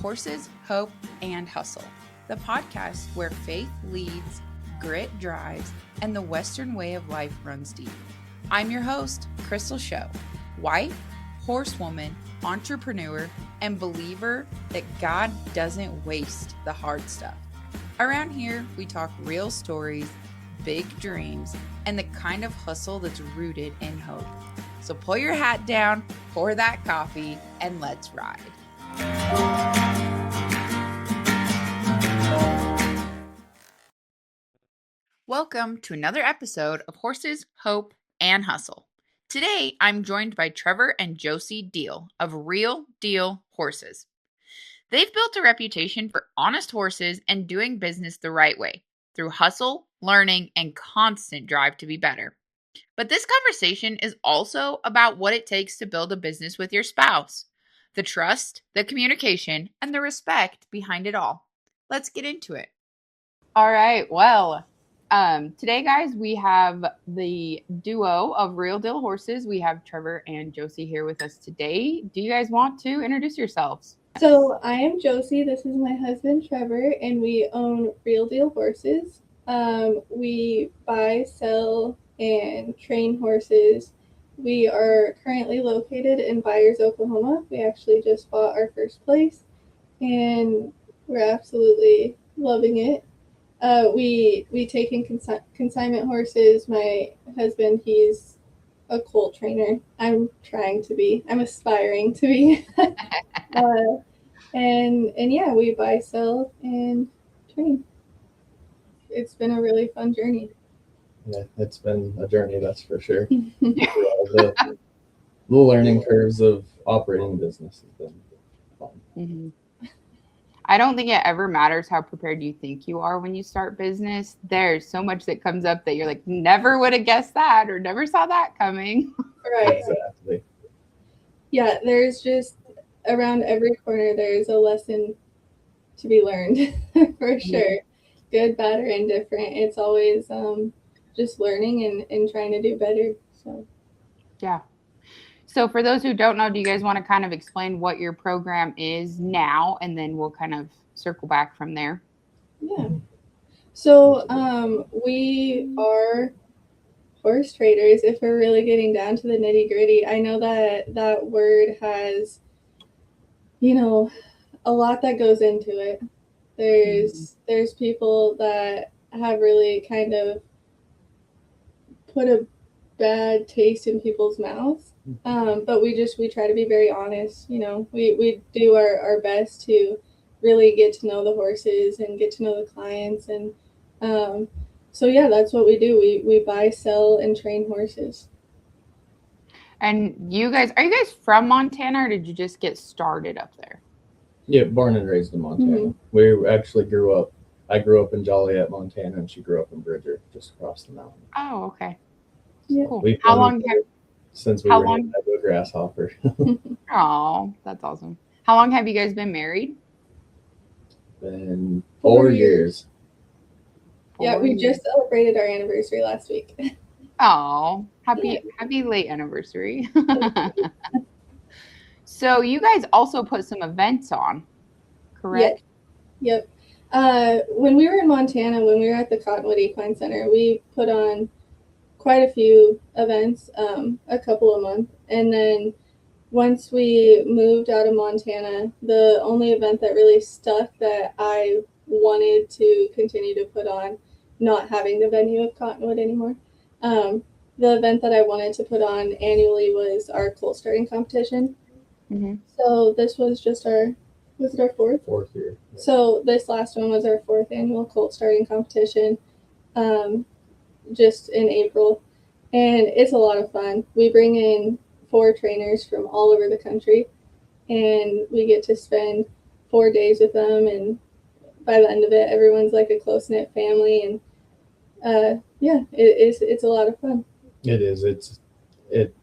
Horses, Hope, and Hustle, the podcast where faith leads, grit drives, and the Western way of life runs deep. I'm your host, Crystal Show, wife, horsewoman, entrepreneur, and believer that God doesn't waste the hard stuff. Around here, we talk real stories, big dreams, and the kind of hustle that's rooted in hope. So pull your hat down, pour that coffee, and let's ride. Welcome to another episode of Horses, Hope, and Hustle. Today, I'm joined by Trevor and Joci Deal of Real Deal Horses. They've built a reputation for honest horses and doing business the right way through hustle, learning, and constant drive to be better. But this conversation is also about what it takes to build a business with your spouse, the trust, the communication, and the respect behind it all. Let's get into it. All right. Well, today, guys, we have the duo of Real Deal Horses. We have Trevor and Joci here with us today. Do you guys want to introduce yourselves? So I am Joci. This is my husband, Trevor, and we own Real Deal Horses. We buy, sell, and train horses. We are currently located in Byers, Oklahoma. We actually just bought our first place, and we're absolutely loving it. We take in consignment horses. My husband, he's a colt trainer. I'm aspiring to be. And yeah, we buy, sell, and train. It's been a really fun journey. Yeah, it's been a journey, that's for sure. The learning curves of operating business has been fun. Mm-hmm. I don't think it ever matters how prepared you think you are when you start business. There's so much that comes up that you're like, never would have guessed that or never saw that coming. Right. Exactly. Yeah, there's just around every corner, there's a lesson to be learned for sure. Good, bad, or indifferent. It's always just learning and trying to do better. So, yeah. So for those who don't know, do you guys want to kind of explain what your program is now, and then we'll kind of circle back from there? Yeah. So we are horse traders, if we're really getting down to the nitty gritty. I know that word has, a lot that goes into it. There's people that have really kind of put a bad taste in people's mouths. But we try to be very honest. We do our best to really get to know the horses and get to know the clients. And so, yeah, that's what we do. We buy, sell, and train horses. And are you guys from Montana, or did you just get started up there? Yeah, born and raised in Montana. Mm-hmm. We actually I grew up in Joliet, Montana, and she grew up in Bridger, just across the mountain. Oh, okay. Yeah. Cool. How long since we were in a grasshopper. Oh, that's awesome. How long have you guys been married? Been 4 years. Yeah, we just celebrated our anniversary last week. Oh, happy late anniversary. So you guys also put some events on, correct? Yep. When we were in Montana, when we were at the Cottonwood Equine Center, we put on quite a few events, a couple a month. And then once we moved out of Montana, the only event that really stuck that I wanted to continue to put on, not having the venue of Cottonwood anymore, the event that I wanted to put on annually was our colt starting competition. Mm-hmm. So this was just was it our fourth? Fourth year. So this last one was our fourth annual colt starting competition. Just in April, and it's a lot of fun. We bring in 4 trainers from all over the country, and we get to spend 4 days with them, and by the end of it, everyone's like a close-knit family, and it's a lot of fun. It is. It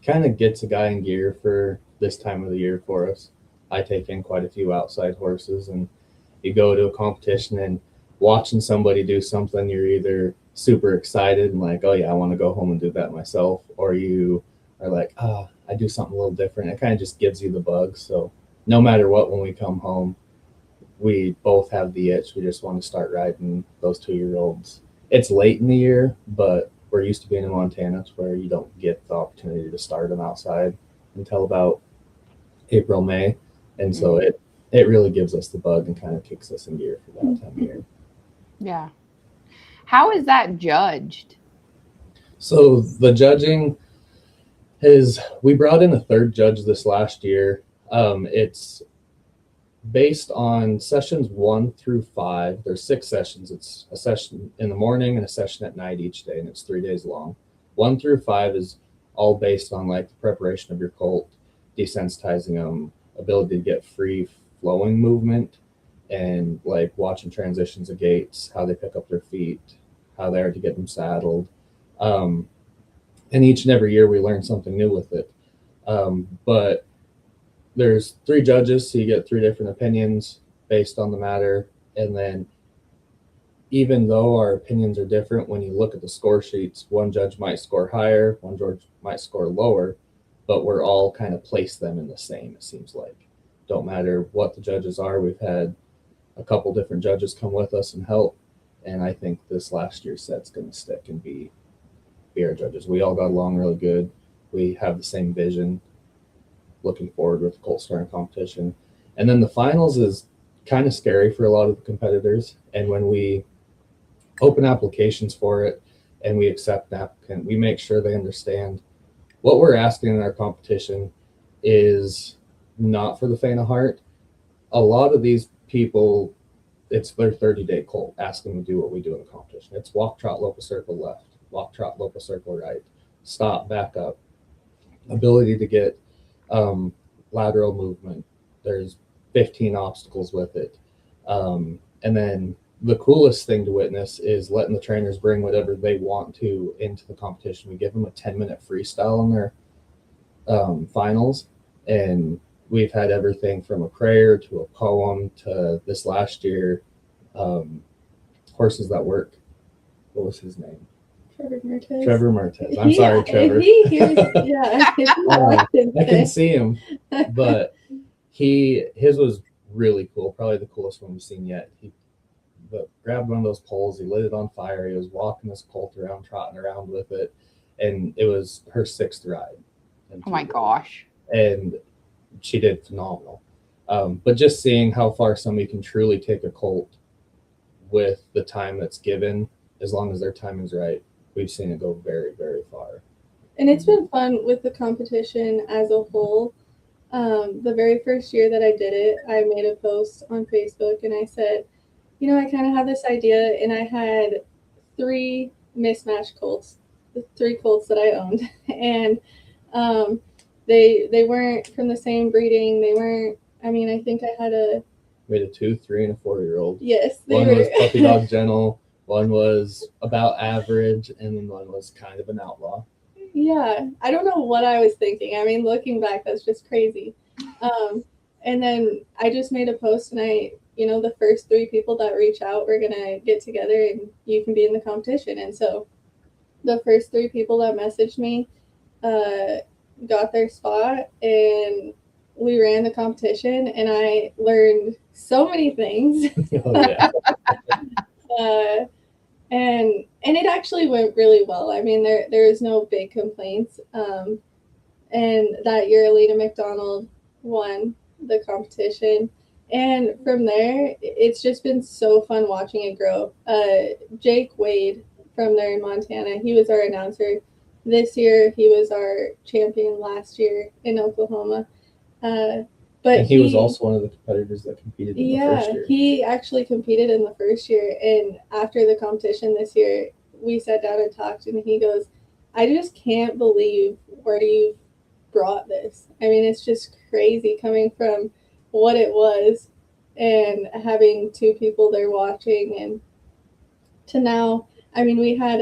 kind of gets a guy in gear for this time of the year for us. I take in quite a few outside horses, and you go to a competition and watching somebody do something, you're either super excited and like, oh yeah, I want to go home and do that myself, or you are like, I do something a little different. It kind of just gives you the bug. So no matter what, when we come home, we both have the itch. We just want to start riding those 2-year-olds. It's late in the year, but we're used to being in Montana to where you don't get the opportunity to start them outside until about April, May. And so it really gives us the bug and kind of kicks us in gear for that time of year. Yeah. How is that judged? So the judging is, we brought in a third judge this last year. It's based on sessions 1 through 5. There's 6 sessions. It's a session in the morning and a session at night each day, and it's 3 days long. 1 through 5 is all based on like the preparation of your colt, desensitizing them, ability to get free flowing movement, and like watching transitions of gaits, how they pick up their feet, how they are to get them saddled. And each and every year we learn something new with it. But there's 3 judges, so you get 3 different opinions based on the matter. And then even though our opinions are different, when you look at the score sheets, one judge might score higher, one judge might score lower, but we're all kind of place them in the same, it seems like. Don't matter what the judges are. We've had a couple different judges come with us and help, and I think this last year's set's going to stick and be our judges. We all got along really good. We have the same vision, looking forward with the colt starting competition. And then the finals is kind of scary for a lot of the competitors, and when we open applications for it and we accept an applicant, we make sure they understand what we're asking in our competition is not for the faint of heart. A lot of these people, it's their 30-day colt, asking them to do what we do in the competition. It's walk, trot, local circle left, walk, trot, local circle right, stop, back up, ability to get lateral movement. There's 15 obstacles with it. And then the coolest thing to witness is letting the trainers bring whatever they want to into the competition. We give them a 10-minute freestyle in their finals, and we've had everything from a prayer to a poem to this last year, horses that work. What was his name? Trevor Mertes. Trevor Mertes. I'm sorry, Trevor. If he hears, if he I can see him, but his was really cool. Probably the coolest one we've seen yet. He grabbed one of those poles, he lit it on fire, he was walking his colt around, trotting around with it, and it was her 6th ride. Oh my gosh. And she did phenomenal. But just seeing how far somebody can truly take a colt with the time that's given, as long as their timing's right, we've seen it go very, very far. And it's been fun with the competition as a whole. The very first year that I did it, I made a post on Facebook and I said, I kind of have this idea, and I had 3 mismatched colts, the 3 colts that I owned, and they weren't from the same breeding. They weren't. I mean, I think I had We had a 2, 3, and a 4-year-old. Yes, one was puppy dog gentle, one was about average, and then one was kind of an outlaw. Yeah, I don't know what I was thinking. I mean, looking back, that's just crazy. And then I just made a post, and the first 3 people that reach out, we're going to get together and you can be in the competition. And so the first 3 people that messaged me got their spot, and we ran the competition, and I learned so many things. Oh, yeah. And it actually went really well. I mean, there is no big complaints. And that year, Alina McDonald won the competition. And from there, it's just been so fun watching it grow. Jake Wade from there in Montana, he was our announcer this year. He was our champion last year in Oklahoma. But he was also one of the competitors that competed in the first year. He actually competed in the first year. And after the competition this year, we sat down and talked, and he goes, I just can't believe where you brought this. I mean, it's just crazy coming from what it was and having 2 people there watching, and to now. I mean, we had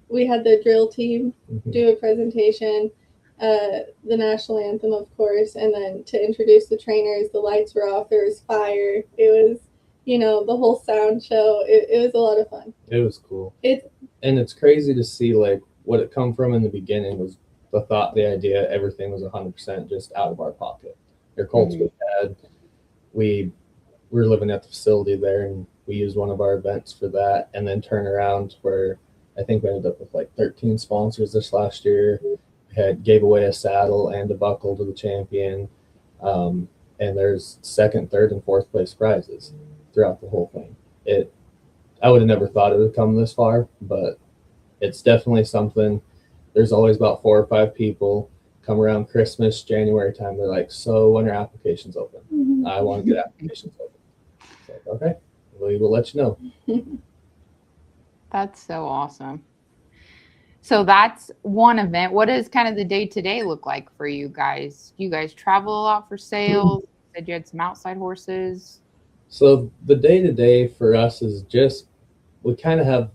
we had the drill team do a presentation, the national anthem, of course, and then to introduce the trainers, the lights were off, there was fire. It was, the whole sound show. It was a lot of fun. It was cool. And it's crazy to see like what it come from in the beginning was the thought, the idea, everything was 100% just out of our pocket. your colts we had, we were living at the facility there, and we used one of our events for that, and then turn around where I think we ended up with like 13 sponsors this last year. We gave away a saddle and a buckle to the champion, and there's second, third, and fourth place prizes throughout the whole thing. I would have never thought it would come this far, but it's definitely something. There's always about 4 or 5 people come around Christmas, January time. They're like, so when are applications open? Mm-hmm. I want to get applications open. It's like, okay, we will let you know. That's so awesome. So that's one event. What does kind of the day-to-day look like for you guys? Do you guys travel a lot for sales? You said you had some outside horses. So the day-to-day for us is just, we kind of have,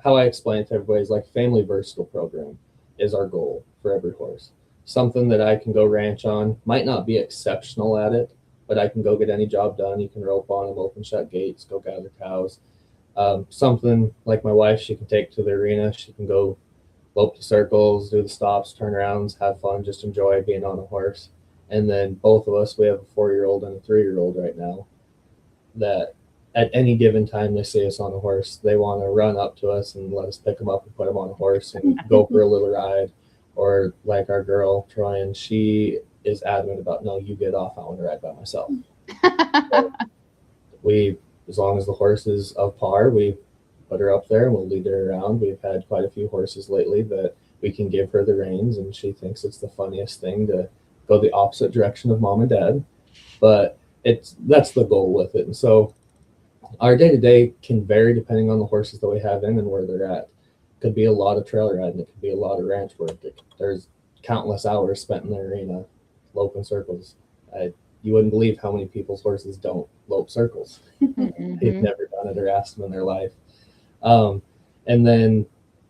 how I explain it to everybody is like family versatile program is our goal for every horse. Something that I can go ranch on, might not be exceptional at it, but I can go get any job done. You can rope on them, open shut gates, go gather cows. Something like my wife, she can take to the arena. She can go lope the circles, do the stops, turnarounds, have fun, just enjoy being on a horse. And then both of us, we have a 4-year-old and a 3-year-old right now that at any given time they see us on a horse, they want to run up to us and let us pick them up and put them on a horse and go for a little ride. Or like our girl, Troy, and she is adamant about, no, you get off, I want to ride by myself. So as long as the horse is of par, we put her up there and we'll lead her around. We've had quite a few horses lately that we can give her the reins, and she thinks it's the funniest thing to go the opposite direction of mom and dad. But that's the goal with it. And so our day-to-day can vary depending on the horses that we have in and where they're at. It could be a lot of trail riding. It could be a lot of ranch work. There's countless hours spent in the arena loping circles. You wouldn't believe how many people's horses don't lope circles. They've never done it or asked them in their life. And then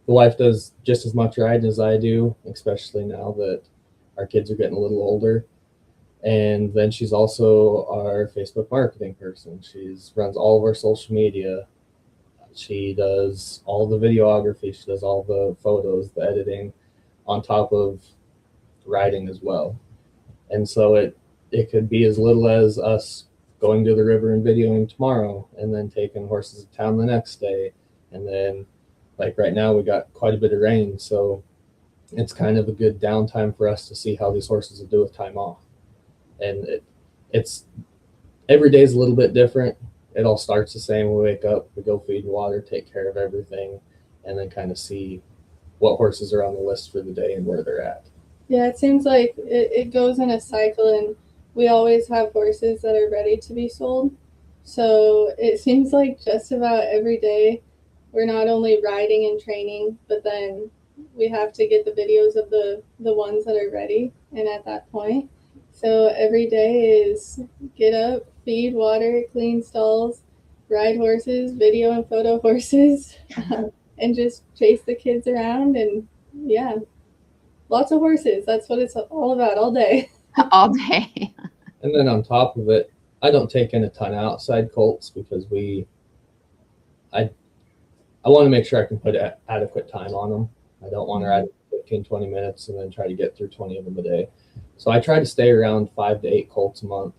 the wife does just as much riding as I do, especially now that our kids are getting a little older. And then she's also our Facebook marketing person. She runs all of our social media. She does all the videography. She does all the photos, the editing, on top of riding as well. And so it could be as little as us going to the river and videoing tomorrow, and then taking horses to town the next day. And then, like right now, we got quite a bit of rain, so it's kind of a good downtime for us to see how these horses will do with time off. And it's every day is a little bit different. It all starts the same. We wake up, we go feed and water, take care of everything, and then kind of see what horses are on the list for the day and where they're at. Yeah, it seems like it goes in a cycle, and we always have horses that are ready to be sold. So it seems like just about every day we're not only riding and training, but then we have to get the videos of the ones that are ready and at that point. So every day is get up, feed, water, clean stalls, ride horses, video and photo horses, and just chase the kids around. And yeah, lots of horses. That's what it's all about all day. All day. And then on top of it, I don't take in a ton of outside colts because I want to make sure I can put adequate time on them. I don't want to ride 15, 20 minutes and then try to get through 20 of them a day. So I try to stay around 5 to 8 colts a month.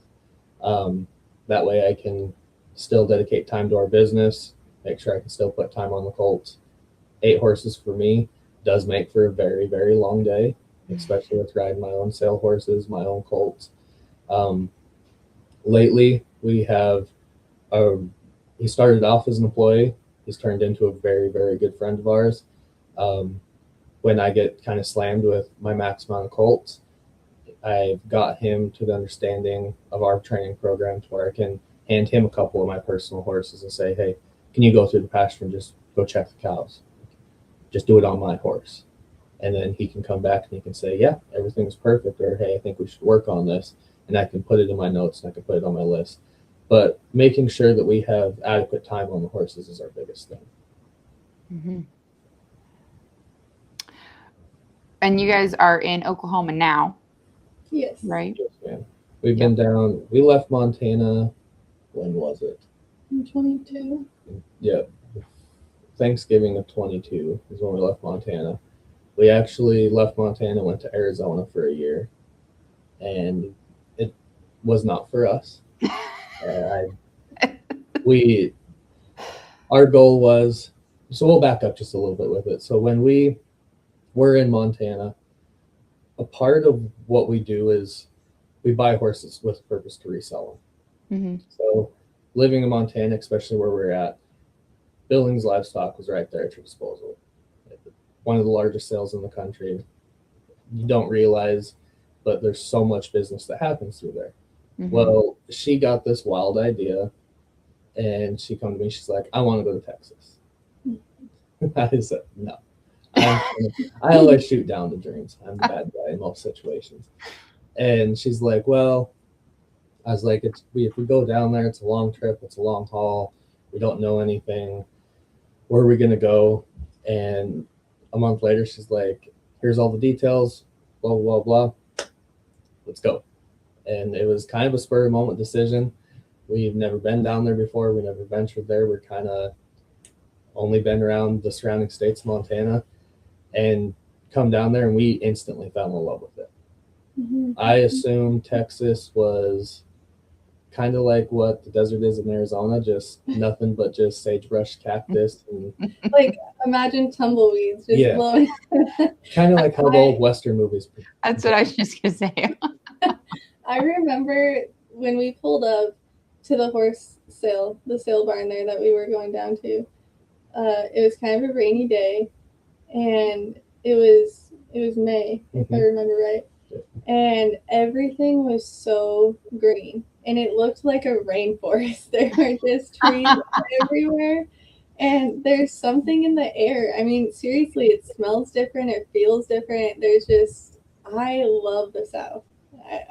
That way I can still dedicate time to our business, make sure I can still put time on the colts. 8 horses for me does make for a very, very long day, especially with riding my own sale horses, my own colts. Lately, we have, he started off as an employee. He's turned into a very, very good friend of ours. When I get kind of slammed with my max amount of colts, I've got him to the understanding of our training program to where I can hand him a couple of my personal horses and say, hey, can you go through the pasture and just go check the cows? Just do it on my horse. And then he can come back and he can say, yeah, everything's perfect. Or, hey, I think we should work on this. And I can put it in my notes and I can put it on my list. But making sure that we have adequate time on the horses is our biggest thing. Mm-hmm. And you guys are in Oklahoma now. Yes. Right? Yes, ma'am. We've been down, we left Montana, when was it? 22. Yeah. Thanksgiving of 22 is when we left Montana. We actually left Montana, went to Arizona for a year. And was not for us. Our goal was, so we'll back up just a little bit with it. So when we were in Montana, a part of what we do is we buy horses with a purpose to resell them. Mm-hmm. So living in Montana, especially where we're at, Billings Livestock was right there at your disposal. One of the largest sales in the country. You don't realize, but there's so much business that happens through there. Mm-hmm. Well, she got this wild idea, and she come to me. She's like, "I want to go to Texas." I said, "No." I always shoot down the dreams. I'm the bad guy in most situations. And she's like, "Well," I was like, if we go down there, it's a long trip. It's a long haul. We don't know anything. Where are we going to go? And a month later, she's like, "Here's all the details, blah, blah, blah. Let's go." And it was kind of a spur of the moment decision. We've never been down there before. We never ventured there. We're kind of only been around the surrounding states of Montana, and come down there, and we instantly fell in love with it. Mm-hmm. I assume Texas was kind of like what the desert is in Arizona, just nothing but just sagebrush, cactus, and like imagine tumbleweeds just blowing. Kind of like how the old Western movies. That's what I was just gonna say. I remember when we pulled up to the horse sale, the sale barn there that we were going down to. It was kind of a rainy day, and it was May, if I remember right. And everything was so green, and it looked like a rainforest. There were just trees everywhere, and there's something in the air. I mean, seriously, it smells different. It feels different. I love the South.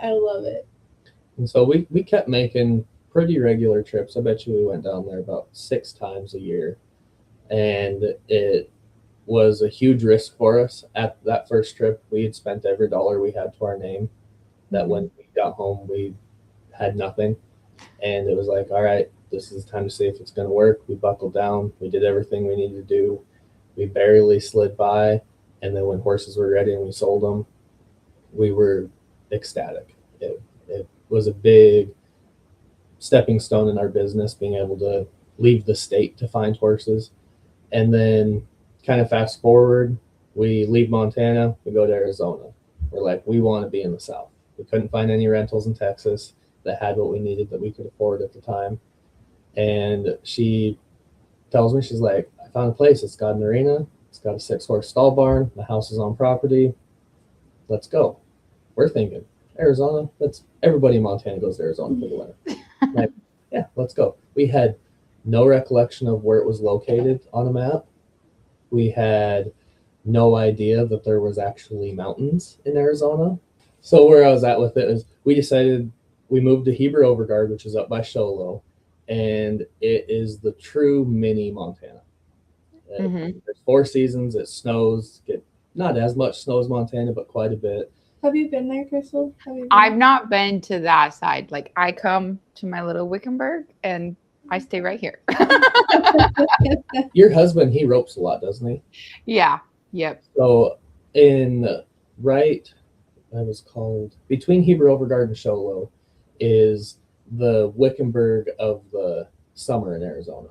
I love it. And so we kept making pretty regular trips. I bet you we went down there about 6 times a year, and it was a huge risk for us. At that first trip, we had spent every dollar we had to our name. That when we got home, we had nothing. And it was like, all right, this is the time to see if it's going to work. We buckled down. We did everything we needed to do. We barely slid by. And then when horses were ready and we sold them, we were ecstatic. It was a big stepping stone in our business, being able to leave the state to find horses. And then kind of fast forward, we leave Montana, we go to Arizona. We're like, we want to be in the South. We couldn't find any rentals in Texas that had what we needed that we could afford at the time. And she tells me, she's like, I found a place. It's got an arena. It's got a 6-horse stall barn. The house is on property. Let's go. We're thinking, Arizona? Everybody in Montana goes to Arizona for the winter. Like, yeah, let's go. We had no recollection of where it was located on a map. We had no idea that there was actually mountains in Arizona. So where I was at with it is we decided we moved to Heber Overgard, which is up by Sholo, and it is the true mini Montana. There's 4 seasons. It snows. Not as much snow as Montana, but quite a bit. Have you been there, Crystal? I've not been to that side. Like, I come to my little Wickenburg and I stay right here. Your husband, he ropes a lot, doesn't he? Yeah. Yep. So that was called between Heber Overgard and Sholo is the Wickenburg of the summer in Arizona.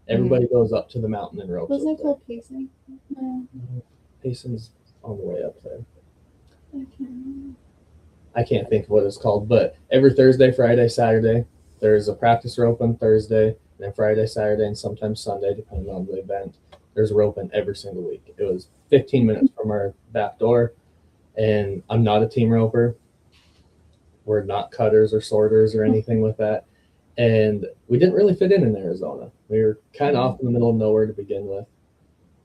Everybody goes up to the mountain and ropes. Wasn't it called Payson? No. Payson's on the way up there. I can't remember. I can't think of what it's called, but every Thursday, Friday, Saturday, there's a practice rope on Thursday, and then Friday, Saturday, and sometimes Sunday, depending on the event. There's a rope in every single week. It was 15 minutes from our back door, and I'm not a team roper. We're not cutters or sorters or anything with that. And we didn't really fit in Arizona. We were kind of off in the middle of nowhere to begin with.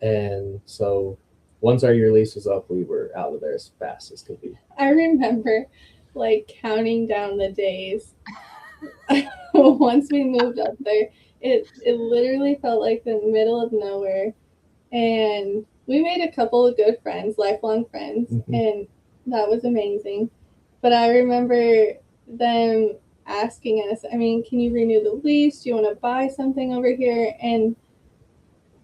And so once our year lease was up, we were out of there as fast as could be. I remember counting down the days. Once we moved up there, it literally felt like the middle of nowhere. And we made a couple of good friends, lifelong friends, and that was amazing. But I remember them asking us, can you renew the lease? Do you want to buy something over here? And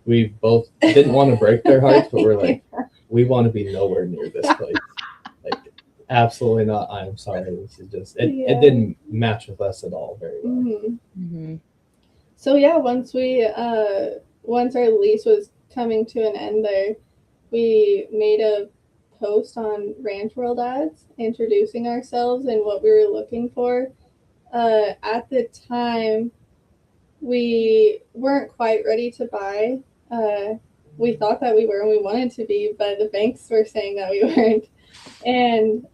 we both didn't want to break their hearts, but we're like, we want to be nowhere near this place. Absolutely not. I'm sorry. This is just it. Yeah. It didn't match with us at all very well. Mm-hmm. So yeah, once our lease was coming to an end there, we made a post on Ranch World Ads introducing ourselves and what we were looking for. At the time, we weren't quite ready to buy. We thought that we were and we wanted to be, but the banks were saying that we weren't. And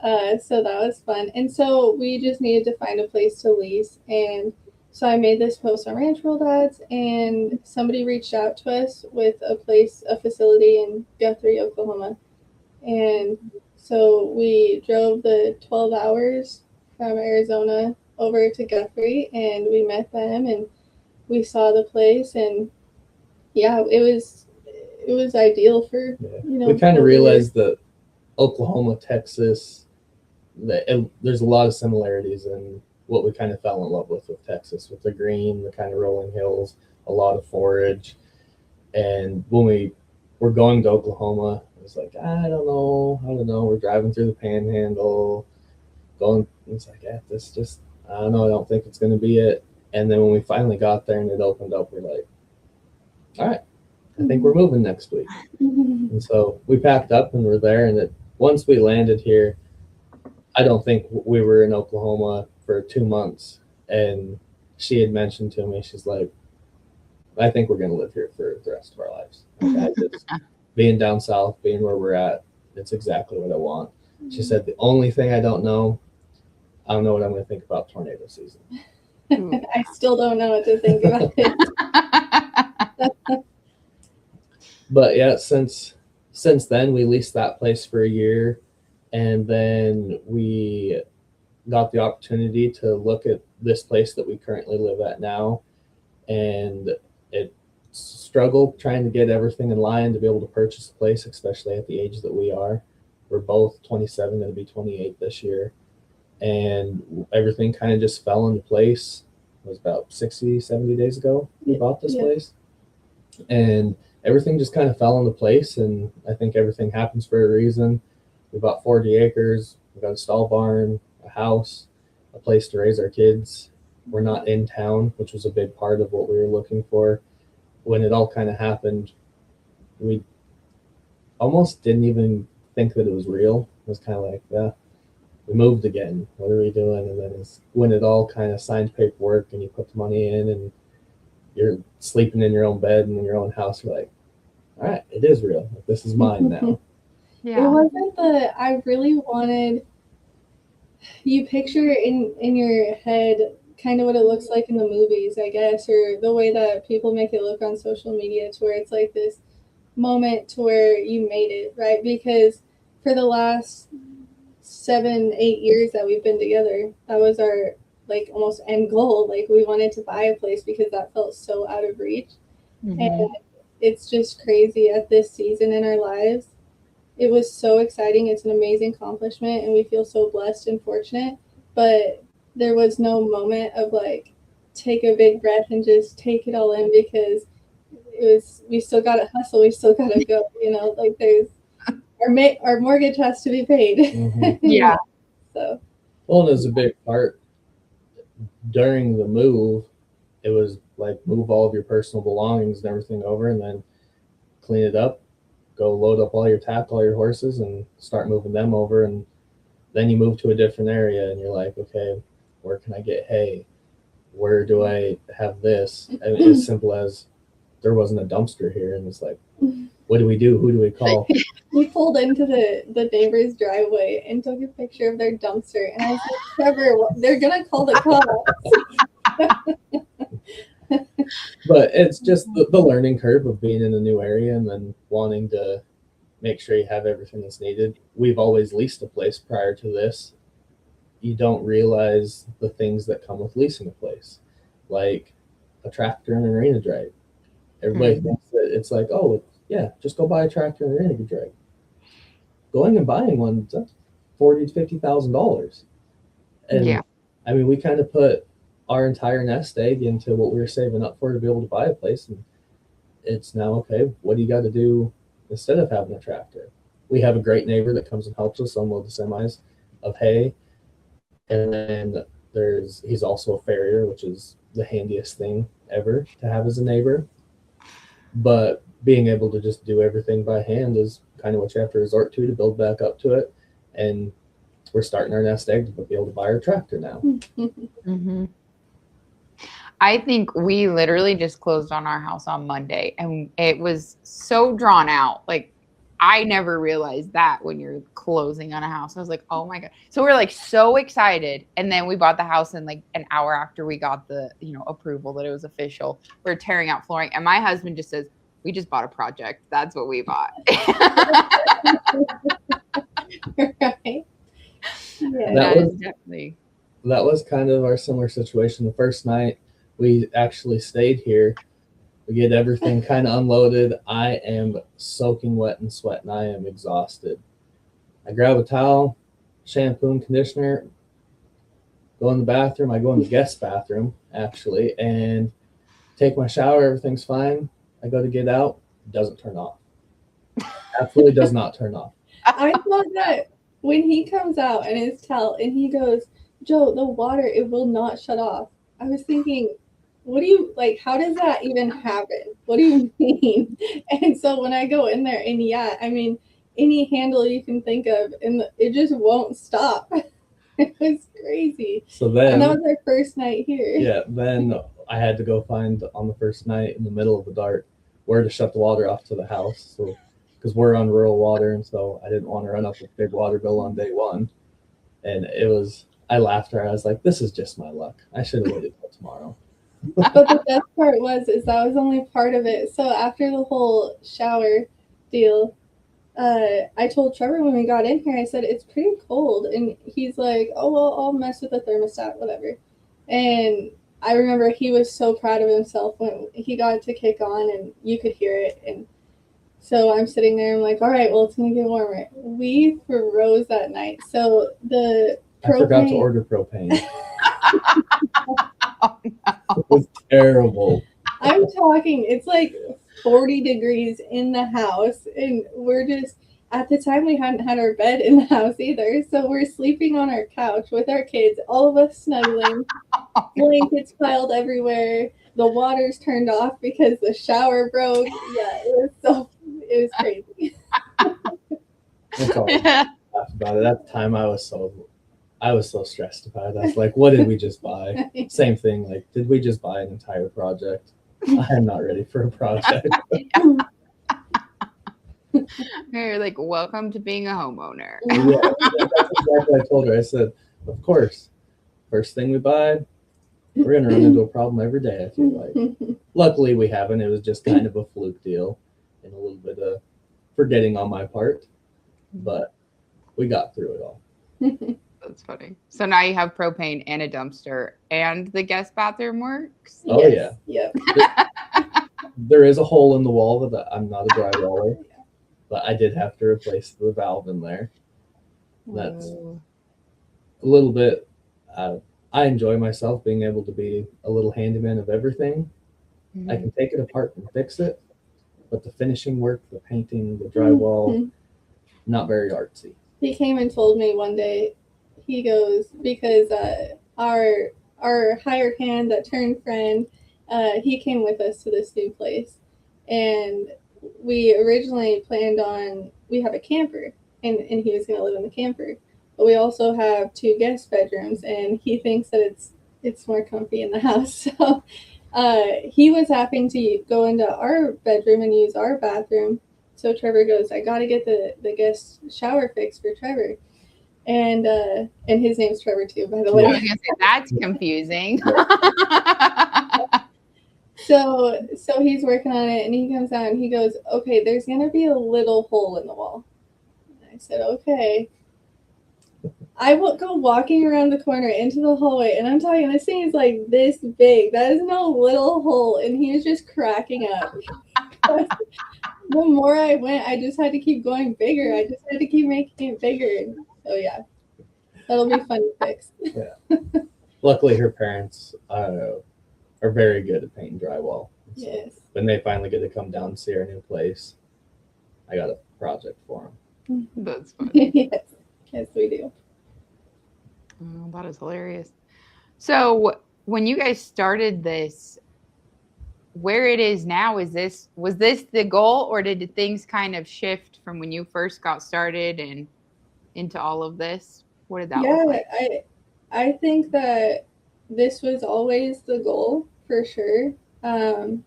so that was fun. And so we just needed to find a place to lease. And so I made this post on Ranch World Ads, and somebody reached out to us with a facility in Guthrie, Oklahoma. And so we drove the 12 hours from Arizona over to Guthrie, and we met them and we saw the place. And yeah, it was ideal for, We kind of realized that Oklahoma, Texas, there's a lot of similarities in what we kind of fell in love with Texas, with the green, the kind of rolling hills, a lot of forage. And when we were going to Oklahoma, it was like, I don't know. We're driving through the Panhandle, going. It's like, yeah, this just, I don't know. I don't think it's going to be it. And then when we finally got there and it opened up, we're like, all right, I think we're moving next week. And so we packed up and we're there. And once we landed here, I don't think we were in Oklahoma for 2 months. And she had mentioned to me, she's like, I think we're going to live here for the rest of our lives. Like, being down south, being where we're at, it's exactly what I want. She said, the only thing I don't know what I'm going to think about tornado season. I still don't know what to think about it. But yeah, since then, we leased that place for a year. And then we got the opportunity to look at this place that we currently live at now. And it struggled trying to get everything in line to be able to purchase a place, especially at the age that we are. We're both 27, going to be 28 this year. And everything kind of just fell into place. It was about 60, 70 days ago we bought this place. And everything just kind of fell into place. And I think everything happens for a reason. We bought 40 acres. We got a stall barn, a house, a place to raise our kids. We're not in town, which was a big part of what we were looking for. When it all kind of happened, we almost didn't even think that it was real. It was kind of like, yeah, we moved again. What are we doing? And then it's when it all kind of signed paperwork and you put the money in and you're sleeping in your own bed and in your own house, you're like, all right, it is real. Like, this is mine now. Yeah. It wasn't I really wanted, you picture in your head kind of what it looks like in the movies, I guess, or the way that people make it look on social media, to where it's like this moment to where you made it, right? Because for the last 7-8 years that we've been together, that was our like almost end goal. Like, we wanted to buy a place because that felt so out of reach. And it's just crazy at this season in our lives. It was so exciting. It's an amazing accomplishment and we feel so blessed and fortunate, but there was no moment of like, take a big breath and just take it all in, because we still got to hustle. We still got to go, like there's our mortgage has to be paid. Yeah. So. Well, it was a big part during the move. It was like, move all of your personal belongings and everything over and then clean it up, go load up all your tackle, all your horses, and start moving them over. And then you move to a different area and you're like, okay, where can I get hay? Where do I have this? And as simple as, there wasn't a dumpster here, and it's like, what do we do? Who do we call? We pulled into the neighbor's driveway and took a picture of their dumpster, and I said, Trevor, they're gonna call the cops. But it's just the learning curve of being in a new area and then wanting to make sure you have everything that's needed. We've always leased a place prior to this. You don't realize the things that come with leasing a place, like a tractor and an arena drag. Everybody thinks that it's like, oh, yeah, just go buy a tractor and an arena drag. Going and buying one, that's $40,000 to $50,000. And yeah. I mean, we kind of put our entire nest egg into what we were saving up for to be able to buy a place. And it's now, okay, what do you got to do instead of having a tractor? We have a great neighbor that comes and helps us unload the semis. of hay. And then he's also a farrier, which is the handiest thing ever to have as a neighbor. But being able to just do everything by hand is kind of what you have to resort to build back up to it. And we're starting our nest egg to be able to buy our tractor now. Mm-hmm. I think we literally just closed on our house on Monday, and it was so drawn out. Like, I never realized that when you're closing on a house. I was like, oh my God. So we're like so excited. And then we bought the house, and like an hour after we got the, approval that it was official, we're tearing out flooring. And my husband just says, we just bought a project. That's what we bought. Right. Yeah. That was kind of our similar situation. The first night we actually stayed here, we get everything kind of unloaded. I am soaking wet and sweat, and I am exhausted. I grab a towel, shampoo and conditioner, go in the bathroom. I go in the guest bathroom, actually, and take my shower. Everything's fine. I go to get out. It doesn't turn off. Absolutely does not turn off. I thought that when he comes out and his towel, and he goes, Joe, the water, it will not shut off. I was thinking, what do you, like, how does that even happen? What do you mean? And so when I go in there, and yeah, I mean, any handle you can think of, and it just won't stop. It was crazy. So then, and that was our first night here. Yeah, then I had to go find on the first night in the middle of the dark where to shut the water off to the house. So, because we're on rural water, and so I didn't want to run up a big water bill on day one. And I laughed at her. I was like, this is just my luck. I should have waited till tomorrow. But the best part is that was only part of it. So after the whole shower deal, I told Trevor when we got in here, I said, it's pretty cold. And he's like, oh, well, I'll mess with the thermostat, whatever. And I remember he was so proud of himself when he got to kick on, and you could hear it. And so I'm sitting there, I'm like, all right, well, it's going to get warmer. We froze that night. So I forgot to order propane. Oh, no. It was terrible. I'm talking, it's like 40 degrees in the house, and we're just, at the time we hadn't had our bed in the house either, so we're sleeping on our couch with our kids, all of us snuggling, blankets piled everywhere, the water's turned off because the shower broke. Yeah, it was crazy. That's all I laughed about it. At the time I was so stressed about it. I was like, what did we just buy? Same thing, like, did we just buy an entire project? I am not ready for a project. You're like, welcome to being a homeowner. Yeah, that's exactly what I told her. I said, of course, first thing we buy, we're going to run into a problem every day, I feel like. Luckily, we haven't. It was just kind of a fluke deal and a little bit of forgetting on my part, but we got through it all. That's funny. So now you have propane and a dumpster, and the guest bathroom works? Oh, yes. Yeah. Yep. There is a hole in the wall that I'm not a drywaller, but I did have to replace the valve in there. That's a little bit, I enjoy myself being able to be a little handyman of everything. Mm-hmm. I can take it apart and fix it, but the finishing work, the painting, the drywall, not very artsy. He came and told me one day, he goes, because our hired hand that turned friend, he came with us to this new place, and we originally planned on, we have a camper, and he was going to live in the camper, but we also have 2 guest bedrooms, and he thinks that it's more comfy in the house. So he was having to go into our bedroom and use our bathroom. So Trevor goes, I got to get the guest shower fixed for Trevor. And his name's Trevor too, by the way. I was gonna say, that's confusing. So he's working on it, and he comes out and he goes, okay, there's gonna be a little hole in the wall. And I said, okay. I will go walking around the corner into the hallway, and I'm talking, this thing is like this big. That is no little hole, and he was just cracking up. The more I went, I just had to keep going bigger. I just had to keep making it bigger. So yeah, that'll be fun to fix. Yeah. Luckily, her parents are very good at painting drywall. So yes. When they finally get to come down and see our new place, I got a project for them. That's funny. Yes, we do. Oh, that is hilarious. So when you guys started this, where it is now, was this the goal, or did things kind of shift from when you first got started and into all of this? What did that look Yeah, like? I think that this was always the goal for sure. Um,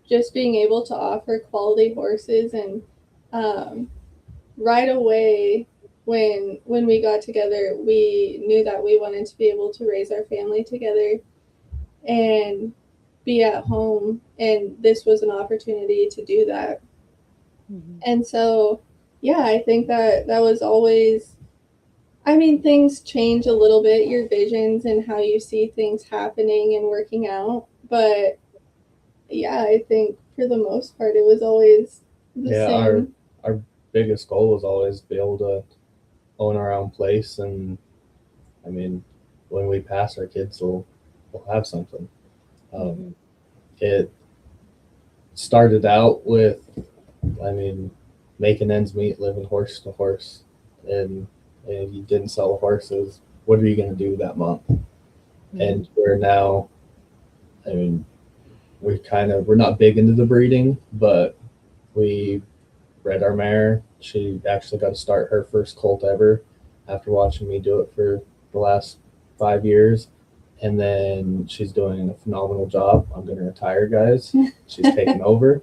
just being able to offer quality horses and um, right away when we got together, we knew that we wanted to be able to raise our family together and be at home, and this was an opportunity to do that. Mm-hmm. And so, yeah, I think that that was always. I mean, things change a little bit, your visions and how you see things happening and working out. But yeah, I think for the most part, it was always the Yeah, our same. our biggest goal was always to be able to own our own place, and I mean, when we pass, our kids will have something. Um, Mm-hmm. it started out with, I mean, making ends meet, living horse to horse, and and you didn't sell horses. What are you going to do that month? Mm-hmm. And we're now, I mean, we're not big into the breeding, but we bred our mare. She actually got to start her first colt ever after watching me do it for the last 5 years. And then she's doing a phenomenal job. I'm going to retire, guys. She's taking over.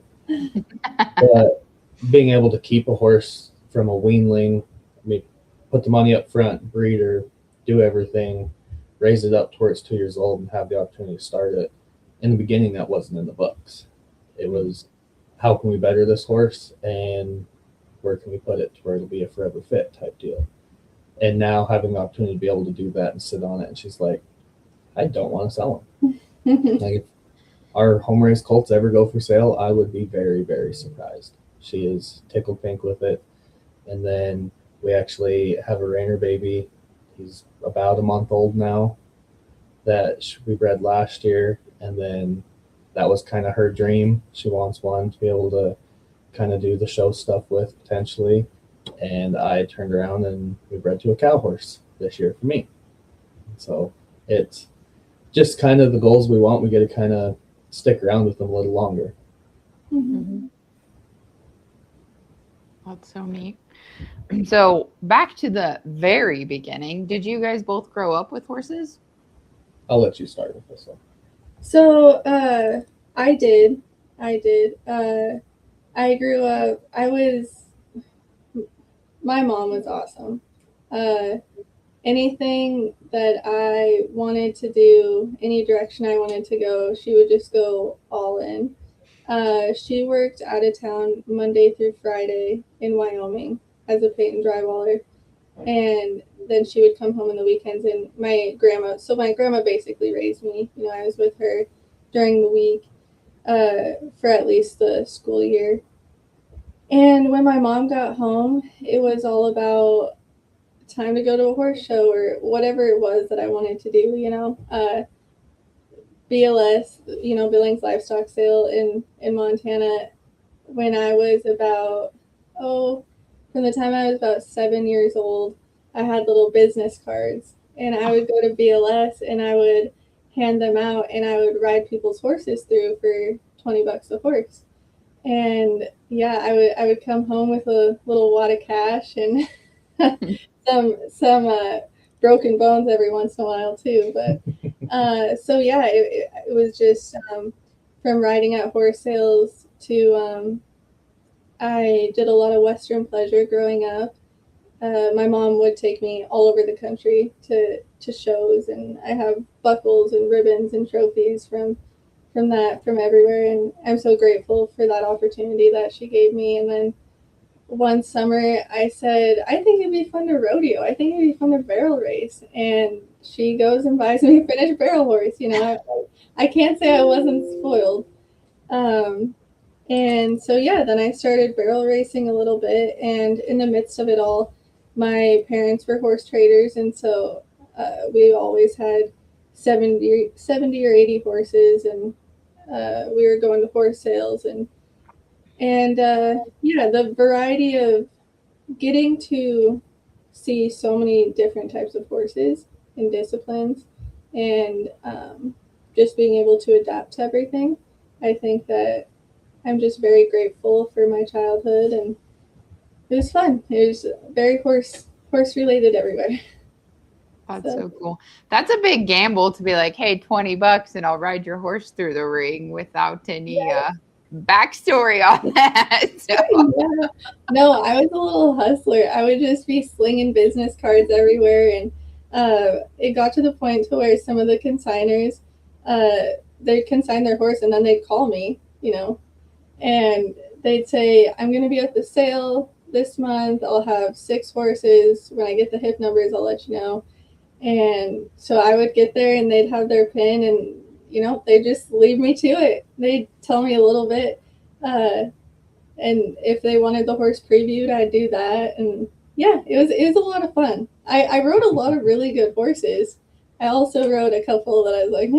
But being able to keep a horse from a weanling, I mean, put the money up front, breed her, do everything, raise it up to where it's 2 years old, and have the opportunity to start it. In the beginning, that wasn't in the books. It was, how can we better this horse, and where can we put it to where it'll be a forever fit type deal. And now having the opportunity to be able to do that and sit on it, and she's like, I don't want to sell them. Like, if our home raised colts ever go for sale, I would be very, very surprised. She is tickled pink with it. And then we actually have a Rainer baby. He's about a month old now that we bred last year. And then that was kind of her dream. She wants one to be able to kind of do the show stuff with potentially. And I turned around and we bred to a cow horse this year for me. So it's just kind of the goals we want. We get to kind of stick around with them a little longer. Mm-hmm. That's so neat. So back to the very beginning, did you guys both grow up with horses? I'll let you start with this one. So, I did. I did. I grew up, my mom was awesome. Uh, Anything that I wanted to do, any direction I wanted to go, she would just go all in. She worked out of town Monday through Friday in Wyoming as a paint and drywaller, and then she would come home on the weekends. And my grandma basically raised me. You know, I was with her during the week for at least the school year. And when my mom got home, it was all about time to go to a horse show or whatever it was that I wanted to do. BLS, Billings Livestock Sale in Montana when I was about, oh, from the time I was about 7 years old, I had little business cards. And I would go to BLS and I would hand them out and I would ride people's horses through for $20 a horse. And yeah, I would come home with a little wad of cash and some broken bones every once in a while too. But so yeah, it was just from riding at horse sales to I did a lot of Western pleasure growing up. My mom would take me all over the country to shows, and I have buckles and ribbons and trophies from everywhere, and I'm so grateful for that opportunity that she gave me. And then one summer, I said, I think it'd be fun to rodeo. I think it'd be fun to barrel race, and she goes and buys me a finished barrel horse. I can't say I wasn't spoiled. Um, and so, yeah, then I started barrel racing a little bit. And in the midst of it all, my parents were horse traders. And so we always had 70 or 80 horses. And we were going to horse sales. And yeah, the variety of getting to see so many different types of horses and disciplines, and just being able to adapt to everything. I think that I'm just very grateful for my childhood, and it was fun. It was very horse related everywhere. That's So so cool. That's a big gamble to be like, hey, $20 and I'll ride your horse through the ring without any yeah, backstory on that. So yeah. No, I was a little hustler. I would just be slinging business cards everywhere, and it got to the point to where some of the consigners, they'd consign their horse, and then they'd call me, and they'd say, "I'm going to be at the sale this month. I'll have 6 horses. When I get the hip numbers, I'll let you know." And so I would get there, and they'd have their pin, and they just leave me to it. They'd tell me a little bit. And if they wanted the horse previewed, I'd do that. And yeah, it was a lot of fun. I rode a lot of really good horses. I also rode a couple that I was like,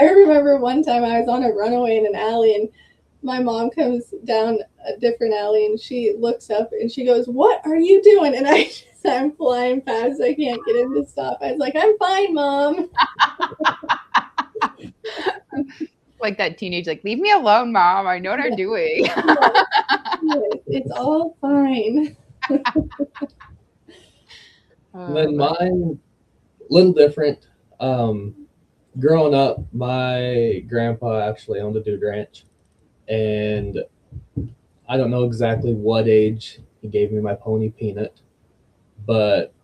I remember one time I was on a runaway in an alley, and my mom comes down a different alley, and she looks up and she goes, "What are you doing?" And I'm flying past. I can't get him to stop. I was like, "I'm fine, Mom." like that teenage, like, leave me alone, mom. I know what I'm doing. Yeah, it's all fine. And then But mine, a little different. Growing up, my grandpa actually owned a dude ranch, and I don't know exactly what age he gave me my pony Peanut, but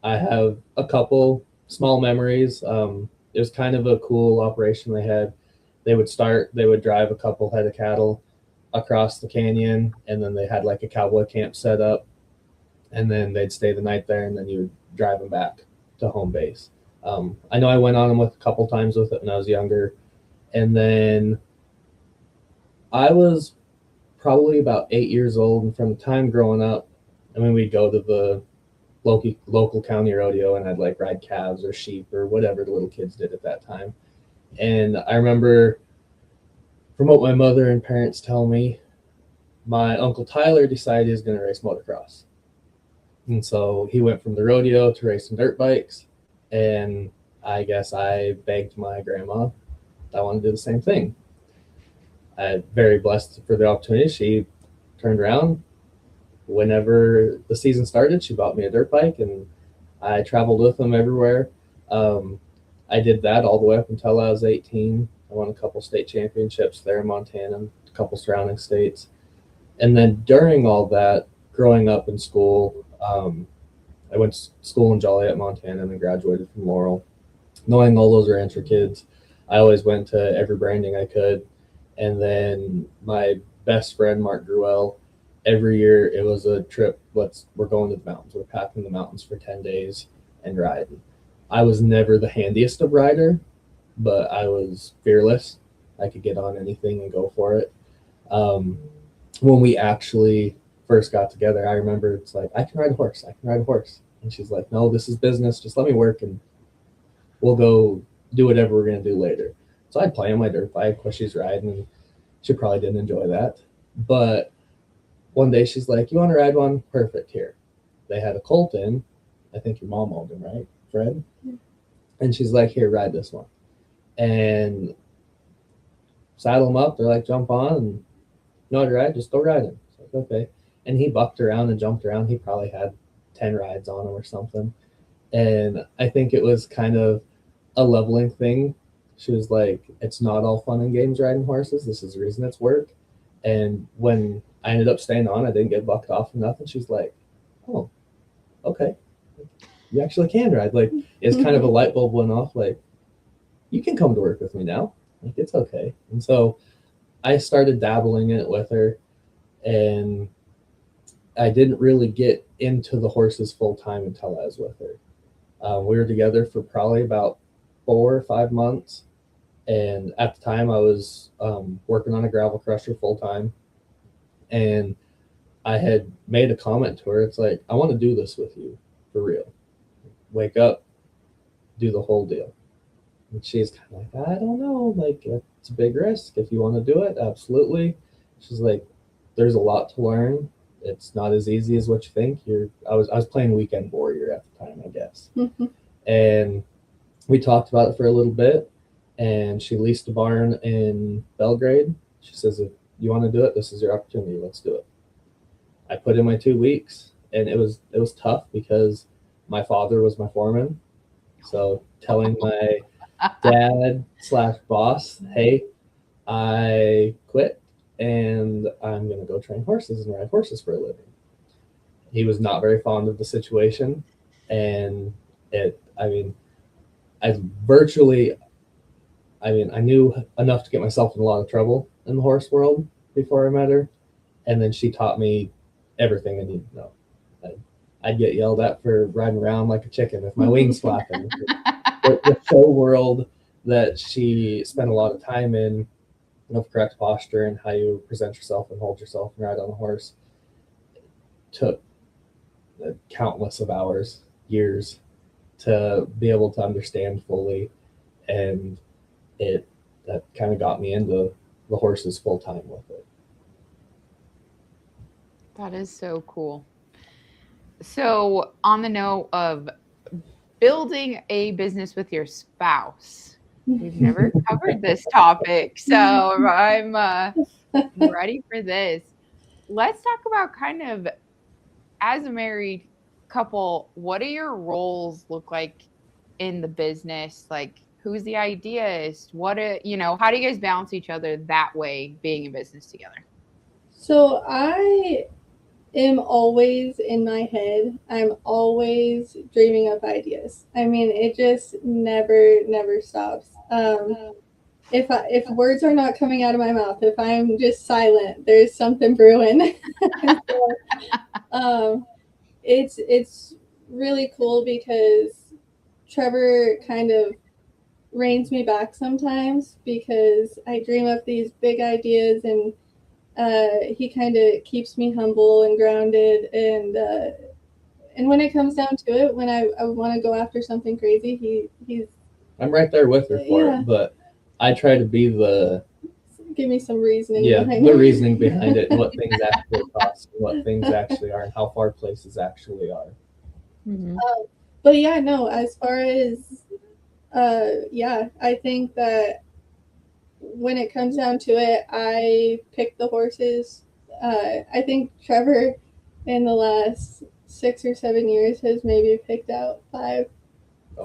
I have a couple small memories. It was kind of a cool operation they had. They would drive a couple head of cattle across the canyon, and then they had like a cowboy camp set up, and then they'd stay the night there, and then you would drive them back to home base. I know I went on them with a couple times with it when I was younger, and then I was probably about 8 years old, and from the time growing up, I mean, we'd go to the local county rodeo, and I'd like ride calves or sheep or whatever the little kids did at that time. And I remember, from what my mother and parents tell me, my uncle Tyler decided he was going to race motocross. And so he went from the rodeo to racing dirt bikes. And I guess I begged my grandma I want to do the same thing. I'm very blessed for the opportunity. She turned around whenever the season started. She bought me a dirt bike, and I traveled with them everywhere. Um, I did that all the way up until I was 18. I won a couple state championships there in Montana, a couple surrounding states. And then during all that, growing up in school, I went to school in Joliet, Montana, and then graduated from Laurel. Knowing all those rancher kids, I always went to every branding I could. And then my best friend, Mark Gruel, every year it was a trip. We're going to the mountains. We're packing the mountains for 10 days and riding. I was never the handiest of rider, but I was fearless. I could get on anything and go for it. Um, when we actually first got together, I remember it's like, I can ride a horse. I can ride a horse. And she's like, no, this is business. Just let me work, and we'll go do whatever we're going to do later. So I'd play on my dirt bike while she's riding, and she probably didn't enjoy that. But one day she's like, you want to ride one? Perfect, here. They had a colt in. I think your mom owned him, right, Fred? Yeah. And she's like, here, ride this one. And saddle him up. They're like, jump on, and you know how to ride? Just go ride him. So like, okay. And he bucked around and jumped around. He probably had 10 rides on him or something. And I think it was kind of a leveling thing. She was like, it's not all fun and games riding horses. This is the reason it's work. And when I ended up staying on, I didn't get bucked off or nothing. She's like, oh, okay. You actually can ride. Like, it's kind of a light bulb went off. Like, you can come to work with me now. Like, it's okay. And so I started dabbling in it with her, and I didn't really get into the horses full time until I was with her. We were together for probably about 4 or 5 months. And at the time, I was working on a gravel crusher full time. And I had made a comment to her. It's like, I want to do this with you for real. Wake up, do the whole deal. And she's kind of like, I don't know. Like, it's a big risk. If you want to do it, absolutely. She's like, there's a lot to learn. it's not as easy as what you think. I was playing Weekend Warrior at the time, I guess. And we talked about it for a little bit, and she leased a barn in Belgrade. She says, if you want to do it, this is your opportunity. Let's do it. I put in my 2 weeks, and it was tough because my father was my foreman. So telling my dad / boss, hey, I quit and I'm going to go train horses and ride horses for a living. He was not very fond of the situation. And I virtually, I knew enough to get myself in a lot of trouble in the horse world before I met her. And then she taught me everything I needed to know. I'd get yelled at for riding around like a chicken with my wings flapping. The show world that she spent a lot of time in, of correct posture and how you present yourself and hold yourself and ride on a horse, took countless of hours, years to be able to understand fully. And that kind of got me into the horses full time with it. That is so cool. So, on the note of building a business with your spouse, we've never covered this topic, so I'm ready for this. Let's talk about kind of, as a married couple, what do your roles look like in the business? Like, who's the ideist? How do you guys balance each other that way, being in business together? So I am always in my head. I'm always dreaming up ideas. I mean, it just never stops. If words are not coming out of my mouth, if I'm just silent, there's something brewing. So, it's really cool because Trevor kind of reins me back sometimes because I dream up these big ideas, and he kind of keeps me humble and grounded. And when it comes down to it, when I want to go after something crazy, he's I'm right there with her for yeah. it, but I try to be give me some reasoning. The reasoning behind it, and what things actually cost, and what things actually are, and how far places actually are. Mm-hmm. But yeah, no. As far as I think that when it comes down to it, I pick the horses. I think Trevor, in the last 6 or 7 years, has maybe picked out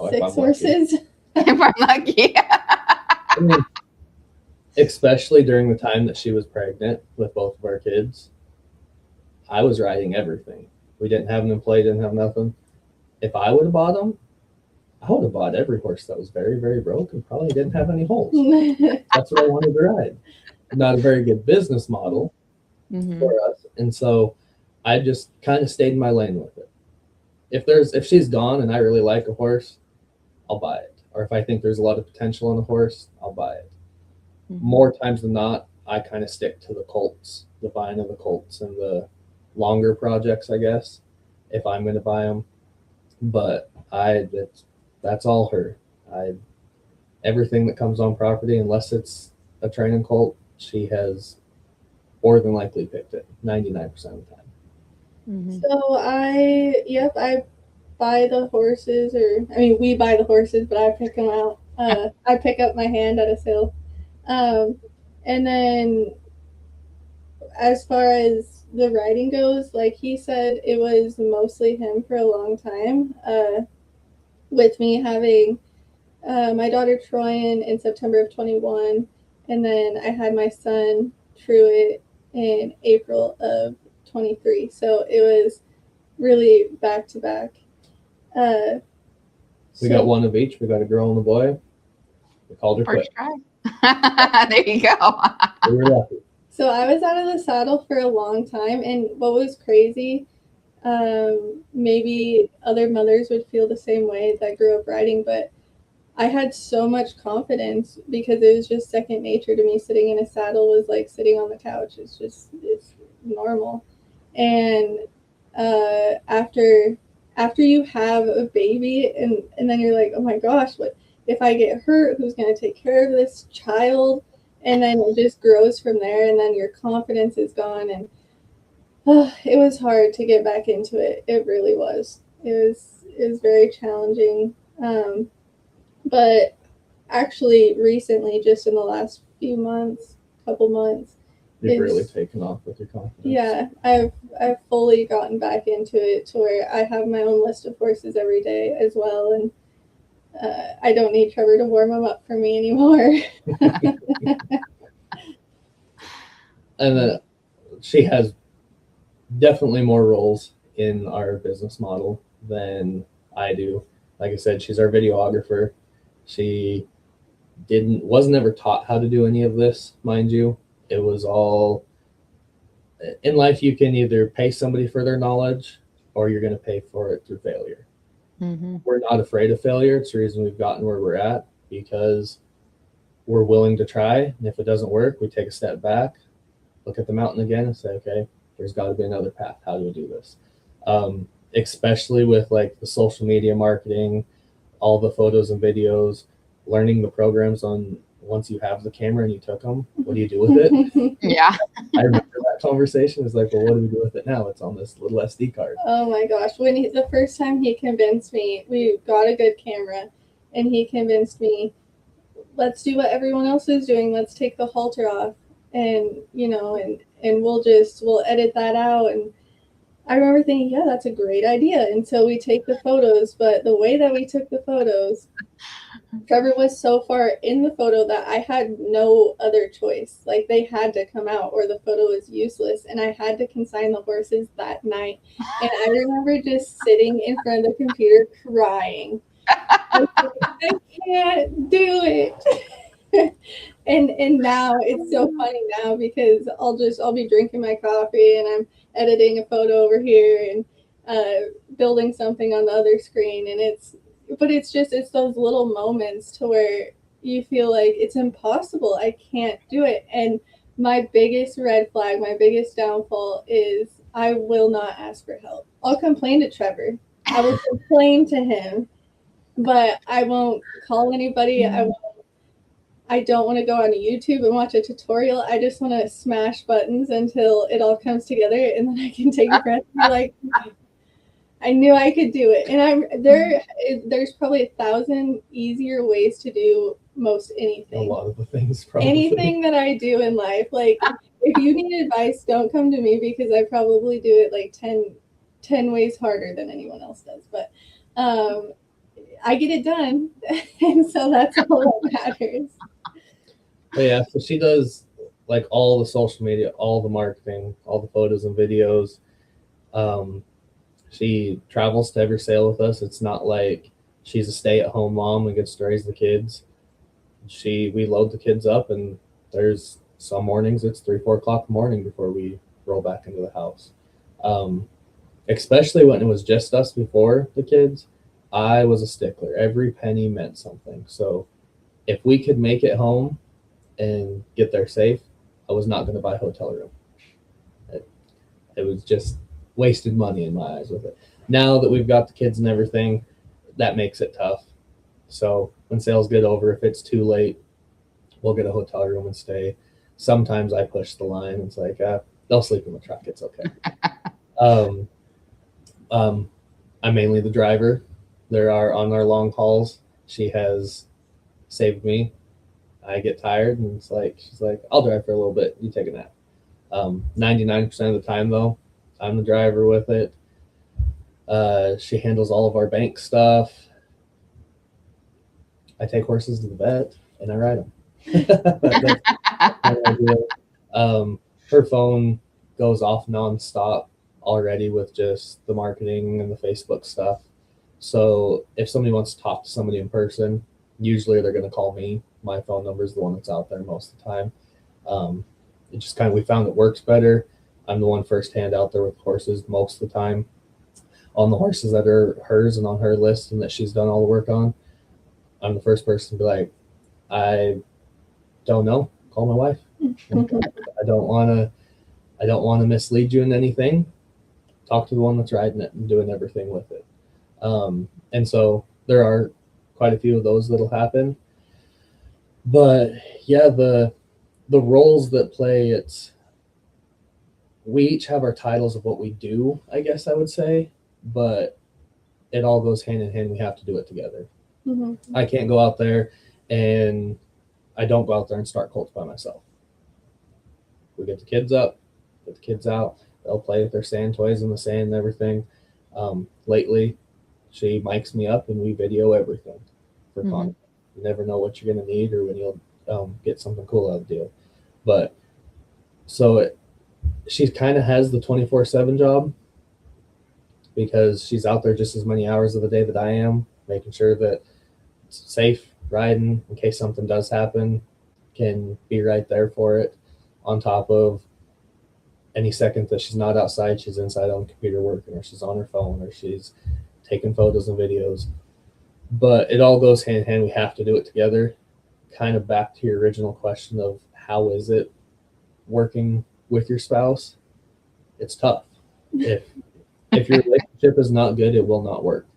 six horses. If I'm lucky. I mean, especially during the time that she was pregnant with both of our kids, I was riding everything. We didn't have an employee, didn't have nothing. If I would have bought them, I would have bought every horse that was very, very broke and probably didn't have any holes. That's what I wanted to ride. Not a very good business model for us. And so I just kind of stayed in my lane with it. If she's gone and I really like a horse, I'll buy it. Or if I think there's a lot of potential in a horse, I'll buy it. More times than not, I kind of stick to the colts, the buying of the colts and the longer projects, I guess, if I'm going to buy them. But that's all her. Everything that comes on property, unless it's a training colt, she has more than likely picked it 99% of the time. So I buy the horses, we buy the horses, but I pick them out. I pick up my hand at a sale. And then as far as the riding goes, like he said, it was mostly him for a long time. With me having my daughter Troyan in September of 21, and then I had my son Truett in April of 23. So it was really back to back. We got one of each. We got a girl and a boy. We called her quick. There you go. We were lucky. So I was out of the saddle for a long time, and what was crazy, maybe other mothers would feel the same way that grew up riding, but I had so much confidence because it was just second nature to me. Sitting in a saddle was like sitting on the couch. It's normal. And after you have a baby, and then you're like, oh my gosh, what if I get hurt? Who's going to take care of this child? And then it just grows from there, and then your confidence is gone. And It was hard to get back into it. It really was. It was very challenging. But actually, recently, just in the last few months, couple months, You've really taken off with your confidence. Yeah, I've fully gotten back into it to where I have my own list of horses every day as well, and I don't need Trevor to warm them up for me anymore. And she has definitely more roles in our business model than I do. Like I said, she's our videographer. She wasn't ever taught how to do any of this, mind you. It was all in life. You can either pay somebody for their knowledge or you're going to pay for it through failure. Mm-hmm. We're not afraid of failure. It's the reason we've gotten where we're at, because we're willing to try. And if it doesn't work, we take a step back, look at the mountain again and say, okay, there's got to be another path. How do we do this? Especially with like the social media marketing, all the photos and videos, learning the programs on once you have the camera and you took them, what do you do with it? Yeah. I remember that conversation. It's like, well, what do we do with it now? It's on this little SD card. Oh my gosh. The first time he convinced me, we got a good camera, and he convinced me, let's do what everyone else is doing. Let's take the halter off, and we'll edit that out. And I remember thinking, yeah, that's a great idea until we take the photos. But the way that we took the photos, Trevor was so far in the photo that I had no other choice. Like, they had to come out or the photo was useless, and I had to consign the horses that night. And I remember just sitting in front of the computer crying. I can't do it. and now it's so funny now because I'll be drinking my coffee and I'm editing a photo over here and building something on the other screen, and it's those little moments to where you feel like it's impossible. I can't do it. And my biggest red flag, my biggest downfall is I will not ask for help. I'll complain to Trevor. I will complain to him, but I won't call anybody. I don't want to go on YouTube and watch a tutorial. I just want to smash buttons until it all comes together, and then I can take a breath and be like, I knew I could do it. And there's probably 1,000 easier ways to do most anything. A lot of the things, probably. Anything that I do in life. Like, if you need advice, don't come to me because I probably do it like 10 ways harder than anyone else does. But I get it done. And so that's all that matters. But yeah, so she does like all the social media, all the marketing, all the photos and videos. She travels to every sale with us. It's not like she's a stay-at-home mom and gets to raise the kids. We load the kids up, and there's some mornings it's 3-4 o'clock in the morning before we roll back into the house. Especially when it was just us before the kids, I was a stickler. Every penny meant something. So if we could make it home and get there safe, I was not going to buy a hotel room. It was just wasted money in my eyes with it. Now that we've got the kids and everything, that makes it tough. So when sales get over, if it's too late, we'll get a hotel room and stay. Sometimes I push the line. It's like, they'll sleep in the truck. It's okay. I'm mainly the driver. On our long hauls, she has saved me. I get tired, and she's like, I'll drive for a little bit. You take a nap. 99% of the time, though, I'm the driver with it. She handles all of our bank stuff. I take horses to the vet, and I ride them. Her phone goes off nonstop already with just the marketing and the Facebook stuff. So if somebody wants to talk to somebody in person, usually they're going to call me. My phone number is the one that's out there most of the time. It just we found it works better. I'm the one firsthand out there with horses most of the time, on the horses that are hers and on her list and that she's done all the work on. I'm the first person to be like, I don't know. Call my wife. I don't want to mislead you in anything. Talk to the one that's riding it and doing everything with it. And so there are quite a few of those that'll happen. But yeah, the roles that play, we each have our titles of what we do, I guess I would say, but it all goes hand in hand. We have to do it together. Mm-hmm. I can't go out there and I don't go out there and start colts by myself. We get the kids up, get the kids out. They'll play with their sand toys in the sand and everything. Lately, she mics me up and we video everything for content. You never know what you're going to need or when you'll get something cool out of the deal. But so she kind of has the 24/7 job because she's out there just as many hours of the day that I am, making sure that it's safe riding in case something does happen, can be right there for it. On top of any second that she's not outside, she's inside on the computer working, or she's on her phone, or she's taking photos and videos. But it all goes hand in hand. We have to do it together. Kind of back to your original question of how is it working with your spouse? It's tough. If your relationship is not good, it will not work.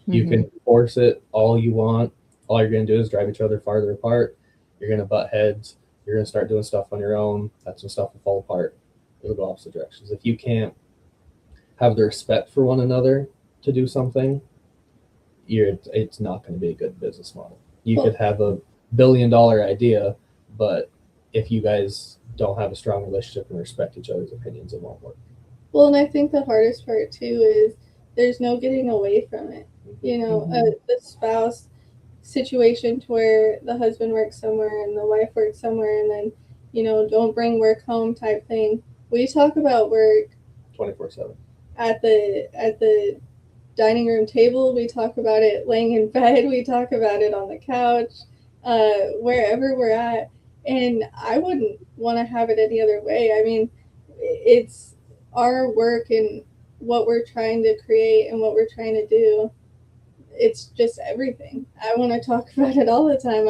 You can force it all you want. All you're going to do is drive each other farther apart. You're going to butt heads. You're going to start doing stuff on your own. That's when stuff will fall apart. It'll go opposite directions. If you can't have the respect for one another to do something, it's not going to be a good business model. You could have a billion-dollar idea, but if you guys don't have a strong relationship and respect each other's opinions, it won't work. Well, and I think the hardest part too is there's no getting away from it. You know, the spouse situation to where the husband works somewhere and the wife works somewhere, and then, you know, don't bring work home type thing. We talk about work 24/7 at the dining room table. We talk about it laying in bed. We talk about it on the couch, wherever we're at. And I wouldn't want to have it any other way. I mean, it's our work and what we're trying to create and what we're trying to do. It's just everything. I want to talk about it all the time.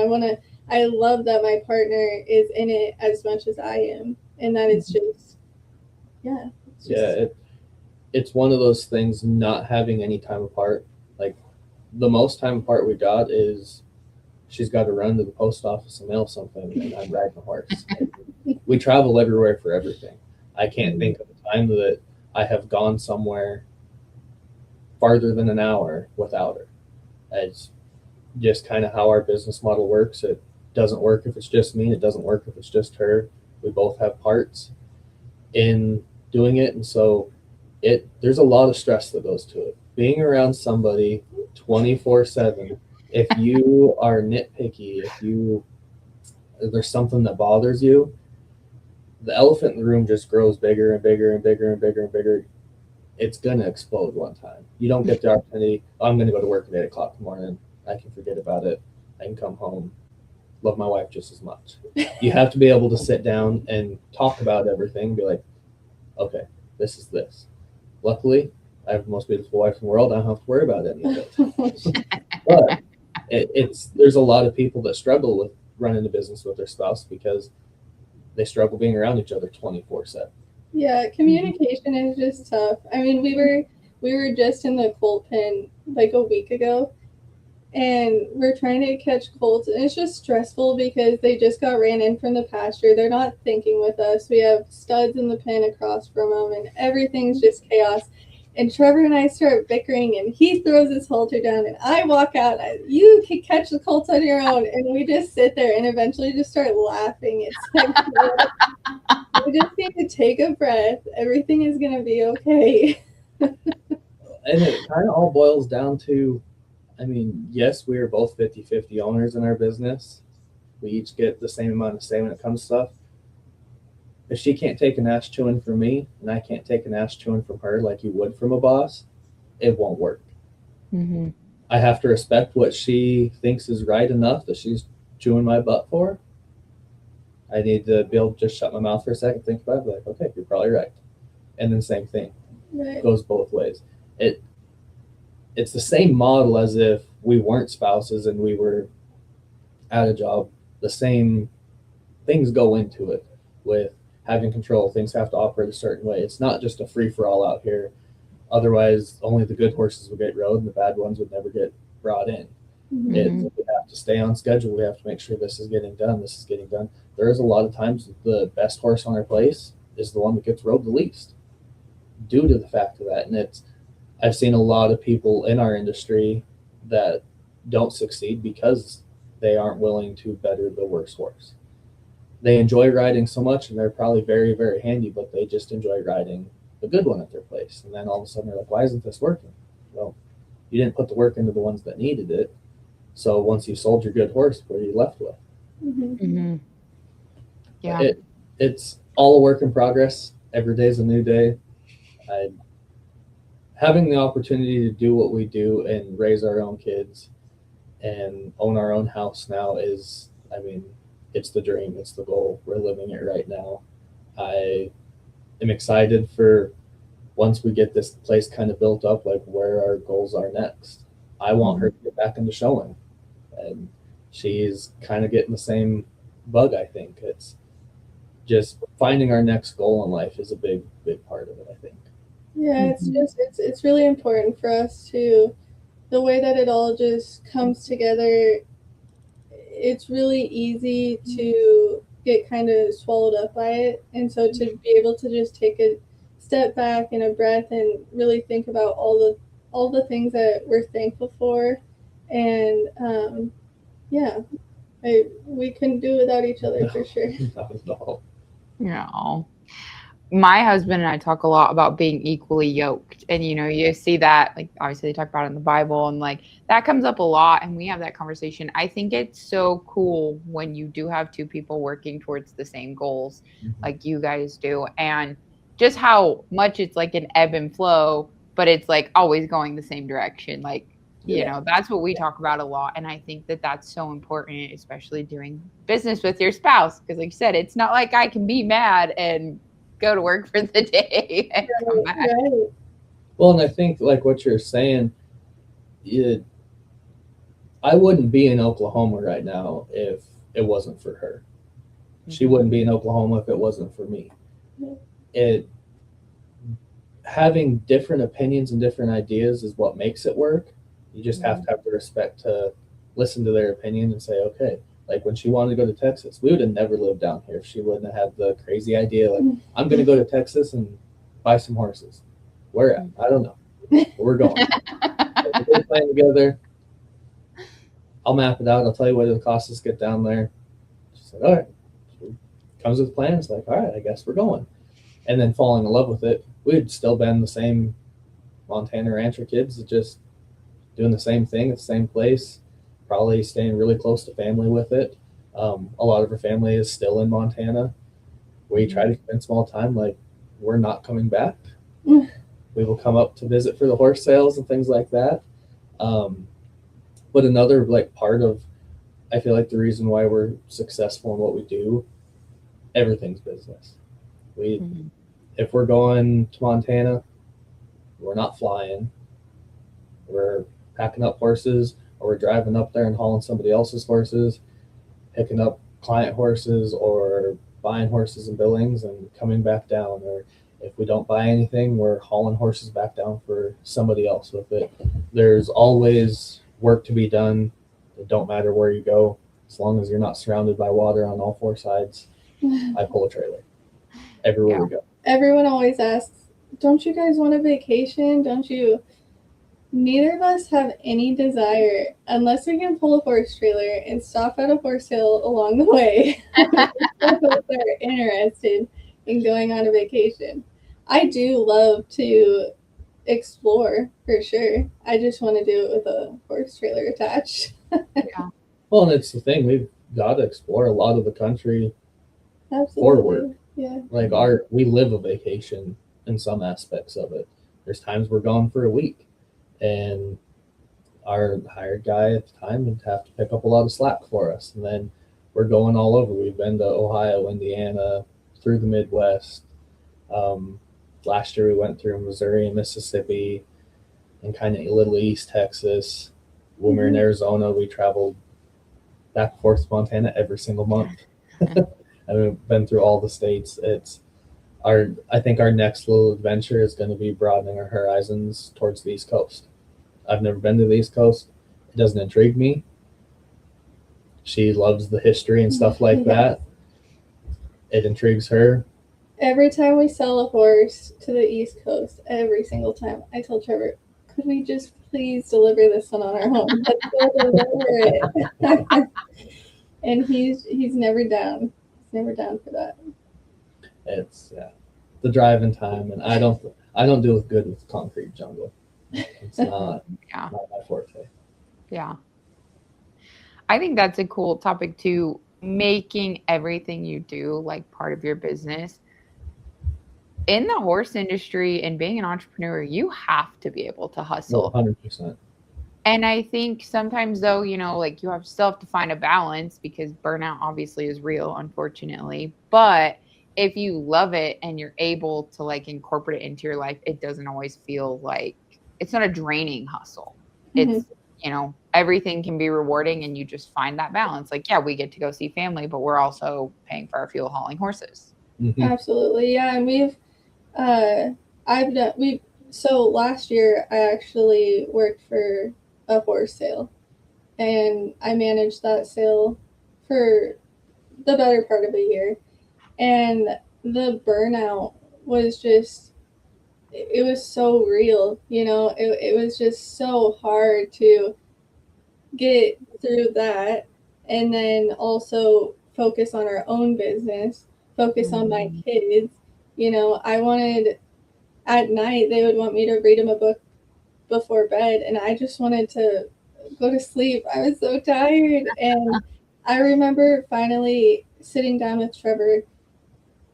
I love that my partner is in it as much as I am, and that it's just, yeah. It's one of those things, not having any time apart. Like, the most time apart we got is she's got to run to the post office and mail something, and I'm riding a horse. We travel everywhere for everything. I can't think of a time that I have gone somewhere farther than an hour without her. It's just kind of how our business model works. It doesn't work if it's just me. It doesn't work if it's just her. We both have parts in doing it, and so there's a lot of stress that goes to it. Being around somebody 24/7, if you are nitpicky, if there's something that bothers you, the elephant in the room just grows bigger and bigger and bigger and bigger and bigger. It's gonna explode one time. You don't get the opportunity. I'm gonna go to work at 8 o'clock in the morning. I can forget about it. I can come home, love my wife just as much. You have to be able to sit down and talk about everything and be like, okay, this is this. Luckily, I have the most beautiful wife in the world. I don't have to worry about any of it. But there's a lot of people that struggle with running a business with their spouse because they struggle being around each other 24/7. Yeah, communication is just tough. I mean, we were just in the colt pen like a week ago, and we're trying to catch colts, and it's just stressful because they just got ran in from the pasture. They're not thinking with us. We have studs in the pen across from them, and everything's just chaos. And Trevor and I start bickering, and he throws his halter down, and I walk out. You can catch the colts on your own, and we just sit there and eventually just start laughing. It's like, we just need to take a breath. Everything is going to be okay. And it kind of all boils down to, I mean, yes, we are both 50-50 owners in our business. We each get the same amount of say when it comes to stuff. If she can't take an ass chewing from me and I can't take an ass chewing from her like you would from a boss, it won't work. I have to respect what she thinks is right enough that she's chewing my butt for. I need to be able to just shut my mouth for a second, think about it, be like, okay, you're probably right. And then same thing. Right. It goes both ways. It's the same model as if we weren't spouses and we were at a job. The same things go into it with having control. Things have to operate a certain way. It's not just a free-for-all out here. Otherwise, only the good horses would get rode and the bad ones would never get brought in. We have to stay on schedule. We have to make sure this is getting done. This is getting done. There is a lot of times the best horse on our place is the one that gets rode the least due to the fact of that. And I've seen a lot of people in our industry that don't succeed because they aren't willing to better the worst horse. They enjoy riding so much and they're probably very, very handy, but they just enjoy riding the good one at their place. And then all of a sudden they're like, why isn't this working? Well, you didn't put the work into the ones that needed it. So once you sold your good horse, what are you left with? Mm-hmm. Yeah. It's all a work in progress. Every day is a new day. Having the opportunity to do what we do and raise our own kids and own our own house now is, I mean, it's the dream. It's the goal. We're living it right now. I am excited for once we get this place kind of built up, like where our goals are next. I want her to get back into showing. And she's kind of getting the same bug, I think. It's just finding our next goal in life is a big, big part of it, I think. Yeah, it's really important for us to, the way that it all just comes together. It's really easy to get kind of swallowed up by it, and so to be able to just take a step back and a breath and really think about all the things that we're thankful for, and yeah, we couldn't do without each other for sure. Not at all. No. My husband and I talk a lot about being equally yoked. And, you see that, like, obviously they talk about it in the Bible, and like that comes up a lot. And we have that conversation. I think it's so cool when you do have two people working towards the same goals, like you guys do. And just how much it's like an ebb and flow, but it's like always going the same direction. Like, that's what we talk about a lot. And I think that that's so important, especially doing business with your spouse. Because like you said, it's not like I can be mad and go to work for the day and come back. Right. Well, and I think like what you're saying, I wouldn't be in Oklahoma right now if it wasn't for her. She wouldn't be in Oklahoma if it wasn't for me. Having different opinions and different ideas is what makes it work. You just have to have the respect to listen to their opinion and say, okay, like when she wanted to go to Texas, we would have never lived down here if she wouldn't have had the crazy idea, like, I'm going to go to Texas and buy some horses. Where at? I don't know. But we're going. We're playing together. I'll map it out. I'll tell you what it'll cost us to get down there. She said, all right. She comes with plans, like, all right, I guess we're going. And then falling in love with it, we'd still been the same Montana rancher kids, just doing the same thing at the same place. Probably staying really close to family with it. A lot of her family is still in Montana. We try to convince them all the time, like, we're not coming back. We will come up to visit for the horse sales and things like that. But another like part of, I feel like the reason why we're successful in what we do, everything's business. If we're going to Montana, we're not flying. We're packing up horses, or we're driving up there and hauling somebody else's horses, picking up client horses, or buying horses in Billings and coming back down. Or if we don't buy anything, we're hauling horses back down for somebody else with it. There's always work to be done. It don't matter where you go, as long as you're not surrounded by water on all four sides. I pull a trailer everywhere we go. Everyone always asks, don't you guys want a vacation? Don't you? Neither of us have any desire, unless we can pull a horse trailer and stop at a horse sale along the way. Both are interested in going on a vacation. I do love to explore, for sure. I just want to do it with a horse trailer attached. Well, and it's the thing, we've got to explore a lot of the country. Absolutely. For work. Yeah. Like we live a vacation in some aspects of it. There's times we're gone for a week, and our hired guy at the time would have to pick up a lot of slack for us. And then we're going all over. We've been to Ohio, Indiana, through the Midwest. Last year we went through Missouri and Mississippi and kind of little East Texas. When we were in Arizona, we traveled back and forth to Montana every single month. And we've been through all the states. I think our next little adventure is going to be broadening our horizons towards the East Coast. I've never been to the East Coast. It doesn't intrigue me. She loves the history and stuff like that. It intrigues her. every time we sell a horse to the East Coast, every single time, I tell Trevor, could we just please deliver this one on our home? Let's go deliver it. And he's never down. He's never down for that. It's the driving time, and I don't deal good with concrete jungle. It's not Yeah. not my forte. Yeah. I think that's a cool topic too, making everything you do like part of your business. In the horse industry and being an entrepreneur, you have to be able to hustle. 100%. And I think sometimes though, like you still have to find a balance because burnout obviously is real, unfortunately. But if you love it and you're able to like incorporate it into your life, it doesn't always feel like it's not a draining hustle. Mhm. It's, everything can be rewarding and you just find that balance. Like, yeah, we get to go see family, but we're also paying for our fuel hauling horses. Mm-hmm. Absolutely, yeah. And so last year I actually worked for a horse sale, and I managed that sale for the better part of a year. And the burnout was just, it was so real, it was just so hard to get through that and then also focus on our own business, focus on my kids. I wanted, at night, they would want me to read them a book before bed, and I just wanted to go to sleep. I was so tired. And I remember finally sitting down with Trevor,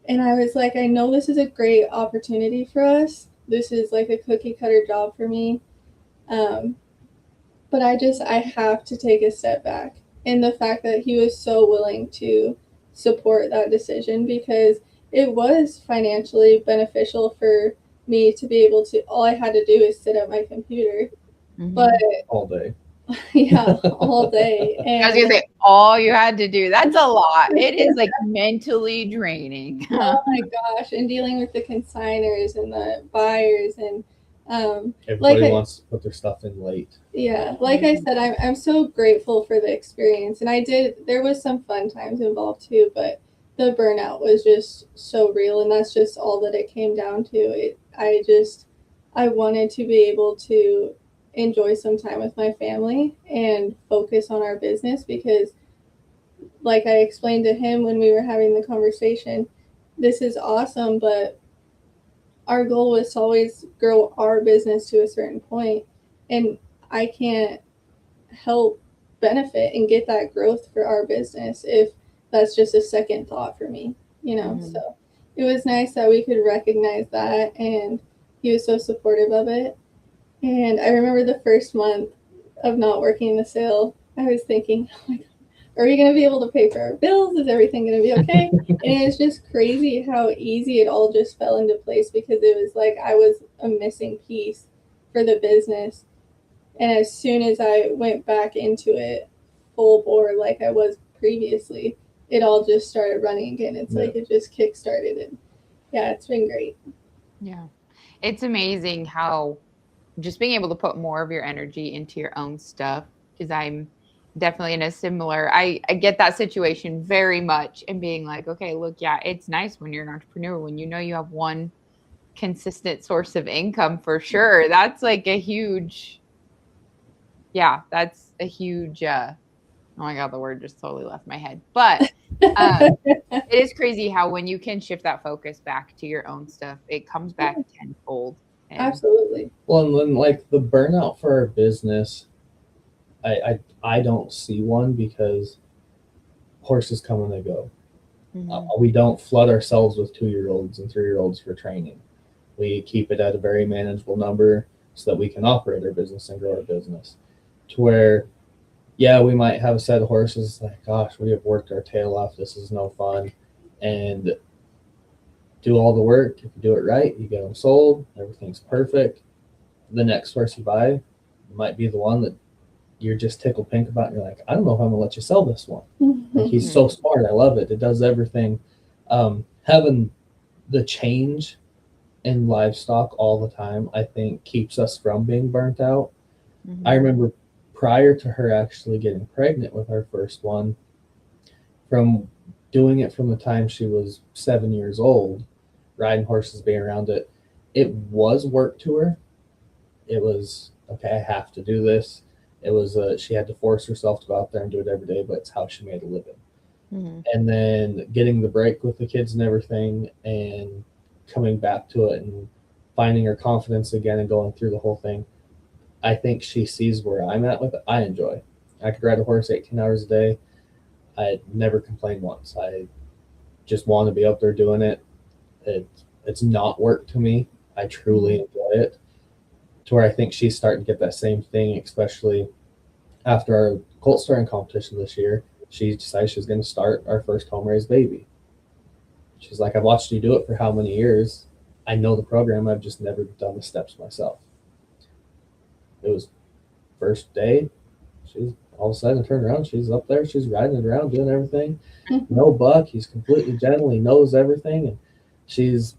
and I was like, I know this is a great opportunity for us. This is like a cookie cutter job for me. But I have to take a step back. And the fact that he was so willing to support that decision, because it was financially beneficial for me to be able to, all I had to do is sit at my computer. But all day. yeah, all day. And I was gonna say all you had to do. That's a lot. It is like mentally draining. oh my gosh, and dealing with the consigners and the buyers, and everybody wants to put their stuff in late. Yeah, like I said, I'm so grateful for the experience, and there was some fun times involved too, but the burnout was just so real, and that's just all that it came down to. I wanted to be able to enjoy some time with my family and focus on our business, because like I explained to him when we were having the conversation, this is awesome, but our goal was to always grow our business to a certain point, and I can't help benefit and get that growth for our business if that's just a second thought for me. So it was nice that we could recognize that, and he was so supportive of it. And I remember the first month of not working the sale, I was thinking, oh my God, are we going to be able to pay for our bills? Is everything going to be okay? And it's just crazy how easy it all just fell into place, because it was like I was a missing piece for the business. And as soon as I went back into it full bore like I was previously, it all just started running again. It's like it just kick-started it. Yeah, it's been great. Yeah. It's amazing how just being able to put more of your energy into your own stuff, because I'm definitely in a similar, I get that situation very much, and being like, okay, look, yeah, it's nice when you're an entrepreneur, when you have one consistent source of income for sure. That's like a huge, that's a huge, oh my God, the word just totally left my head. But it is crazy how when you can shift that focus back to your own stuff, it comes back tenfold. Absolutely. Well, and then like the burnout for our business, I don't see one, because horses come and they go. We don't flood ourselves with 2-year-olds and 3-year-olds for training. We keep it at a very manageable number so that we can operate our business and grow our business. To where, yeah, we might have a set of horses like, gosh, we have worked our tail off. This is no fun. And do all the work. If you do it right, you get them sold. Everything's perfect. The next horse you buy might be the one that you're just tickled pink about, and you're like, I don't know if I'm gonna let you sell this one. Like, he's so smart. I love it. It does everything. Having the change in livestock all the time, I think, keeps us from being burnt out. I remember prior to her actually getting pregnant with our first one, from doing it from the time she was 7 years old, riding horses, being around it, it was work to her. It was okay. I have to do this. It was she had to force herself to go out there and do it every day, but it's how she made a living. Mm-hmm. And then getting the break with the kids and everything, and coming back to it and finding her confidence again and going through the whole thing. I think she sees where I'm at with it. I enjoy. I could ride a horse 18 hours a day. I never complain once. I just want to be out there doing it. It's not work to me. I truly enjoy it. To where I think she's starting to get that same thing, especially after our colt starting competition this year. She decided she was going to start our first home raised baby. She's like, I've watched you do it for how many years? I know the program. I've just never done the steps myself. It was first day. She's all of a sudden turned around. She's up there. She's riding it around, doing everything. No buck. He's completely gentle. He knows everything. And she's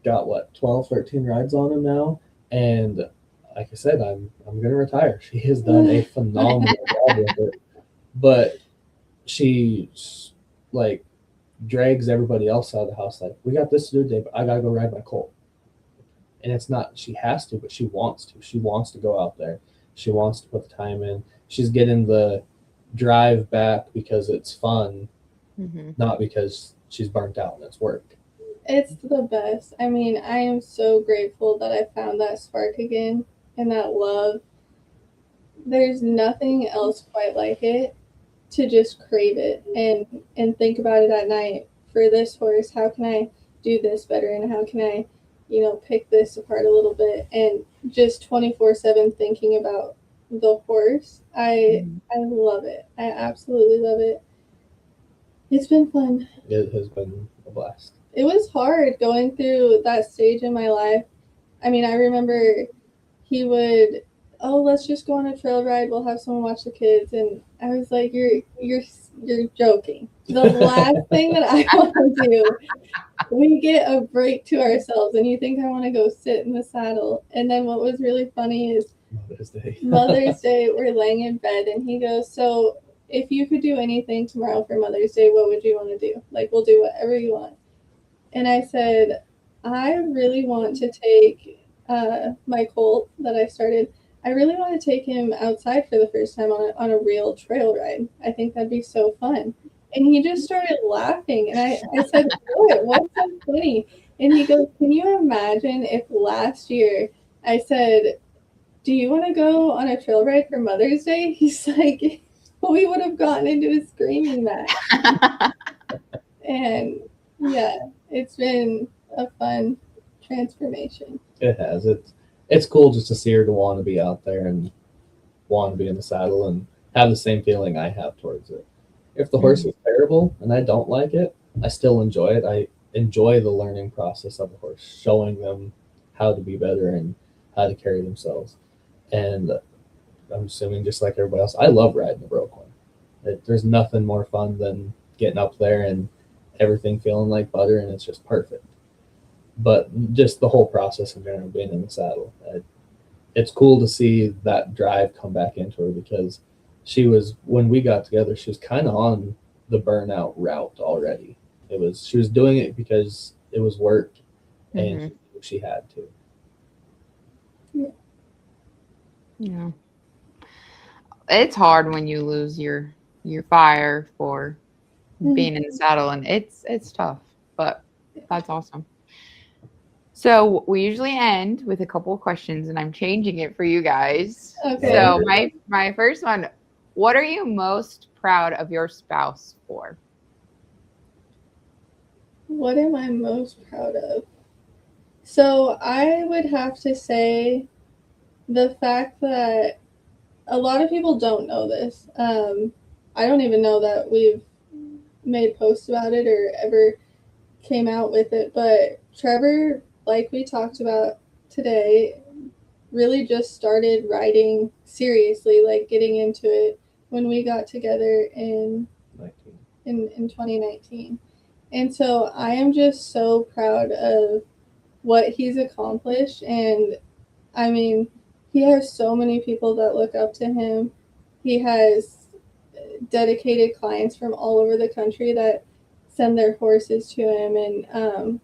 got what, 12, 13 rides on him now. And like I said, I'm gonna retire. She has done a phenomenal job with it. But she like drags everybody else out of the house. Like, we got this to do today, but I gotta go ride my colt. And it's not she has to, but she wants to. She wants to go out there. She wants to put the time in. She's getting the drive back because it's fun, not because she's burnt out and it's work. It's the best. I mean, I am so grateful that I found that spark again and that love. There's nothing else quite like it, to just crave it and think about it at night. For this horse, how can I do this better, and how can I, pick this apart a little bit, and just 24/7 thinking about the horse. I love it. I absolutely love it. It's been fun. It has been a blast. It was hard going through that stage in my life. I mean, I remember he would, oh, let's just go on a trail ride. We'll have someone watch the kids, and I was like, you're joking. The last thing that I want to do, we get a break to ourselves, and you think I want to go sit in the saddle. And then what was really funny is Mother's Day, we're laying in bed, and he goes, so if you could do anything tomorrow for Mother's Day, what would you want to do? Like, we'll do whatever you want. And I said, I really want to take my colt that I started. I really want to take him outside for the first time on a real trail ride. I think that'd be so fun. And he just started laughing. And I said, what? What's so funny? And he goes, can you imagine if last year I said, do you want to go on a trail ride for Mother's Day? He's like, we would have gotten into a screaming match. And yeah, it's been a fun transformation. It has. It's cool just to see her to want to be out there and want to be in the saddle and have the same feeling I have towards it. If the horse is terrible and I don't like it, I still enjoy it. I enjoy the learning process of the horse, showing them how to be better and how to carry themselves. And I'm assuming just like everybody else, I love riding the broke one. There's nothing more fun than getting up there and everything feeling like butter and it's just perfect. But just the whole process of general being in the saddle, it's cool to see that drive come back into her because she was, when we got together, she was kind of on the burnout route already. She was doing it because it was work and she had to. Yeah. It's hard when you lose your fire for being in the saddle, and it's tough, but that's awesome. So we usually end with a couple of questions, and I'm changing it for you guys. Okay. So my first one, what are you most proud of your spouse for? What am I most proud of? So I would have to say the fact that a lot of people don't know this. I don't even know that we've made posts about it or ever came out with it, but Trevor, like we talked about today, really just started riding seriously, like getting into it when we got together in 2019. And so I am just so proud of what he's accomplished. And I mean, he has so many people that look up to him. He has dedicated clients from all over the country that send their horses to him. And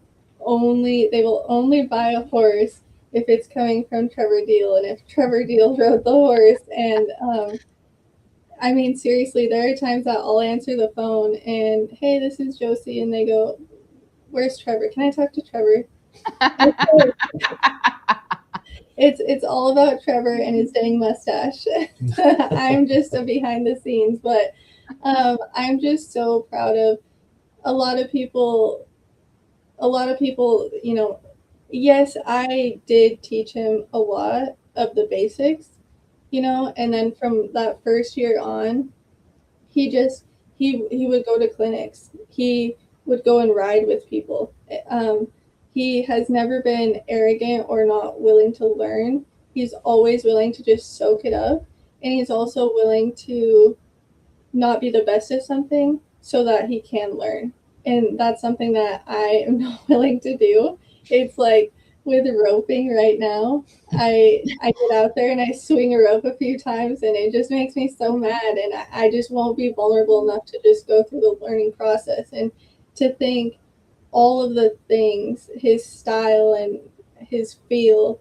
only buy a horse if it's coming from Trevor Deal and if Trevor Deal rode the horse. And I mean, seriously, there are times that I'll answer the phone and, hey, this is Joci, and they go, where's Trevor? Can I talk to Trevor? It's all about Trevor and his dang mustache. I'm just a behind the scenes, but I'm just so proud of a lot of people. A lot of people, you know, yes, I did teach him a lot of the basics, you know, and then from that first year on, he just he would go to clinics. He would go and ride with people. He has never been arrogant or not willing to learn. He's always willing to just soak it up, and he's also willing to not be the best at something so that he can learn. And that's something that I am not willing to do. It's like with roping right now, I get out there and I swing a rope a few times and it just makes me so mad, and I just won't be vulnerable enough to just go through the learning process. And to think all of the things, his style and his feel,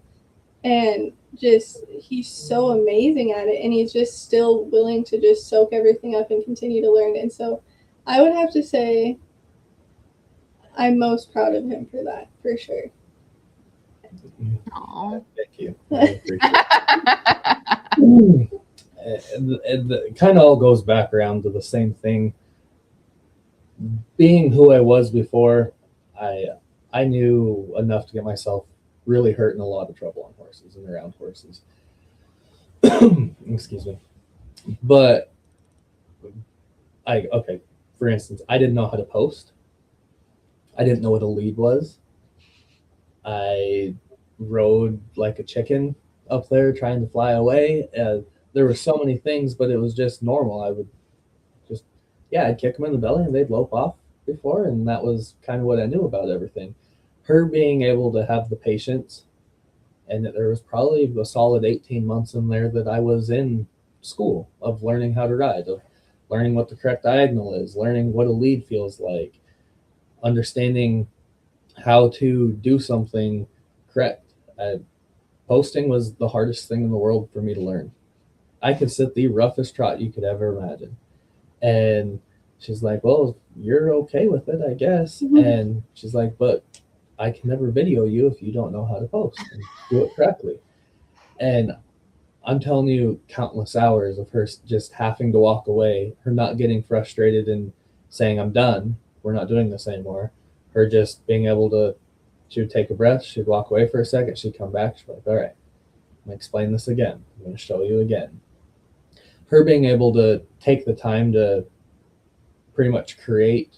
and just he's so amazing at it, and he's just still willing to just soak everything up and continue to learn. And so I would have to say I'm most proud of him for that, for sure. Aw. Thank you. I appreciate it. And it kind of all goes back around to the same thing. Being who I was before, I knew enough to get myself really hurt in a lot of trouble on horses and around horses. Excuse me. But okay, for instance, I didn't know how to post. I didn't know what a lead was. I rode like a chicken up there trying to fly away. There were so many things, but it was just normal. I would just, yeah, I'd kick them in the belly and they'd lope off before, and that was kind of what I knew about everything. Her being able to have the patience, and that there was probably a solid 18 months in there that I was in school of learning how to ride, of learning what the correct diagonal is, learning what a lead feels like, understanding how to do something correct. Posting was the hardest thing in the world for me to learn. I could sit the roughest trot you could ever imagine. And she's like, well, you're okay with it, I guess. Mm-hmm. And she's like, but I can never video you if you don't know how to post and do it correctly. And I'm telling you, countless hours of her just having to walk away, her not getting frustrated and saying, I'm done, we're not doing this anymore. Her just being able to, she would take a breath, she'd walk away for a second, she'd come back, she'd be like, all right, I'm going to explain this again. I'm going to show you again. Her being able to take the time to pretty much create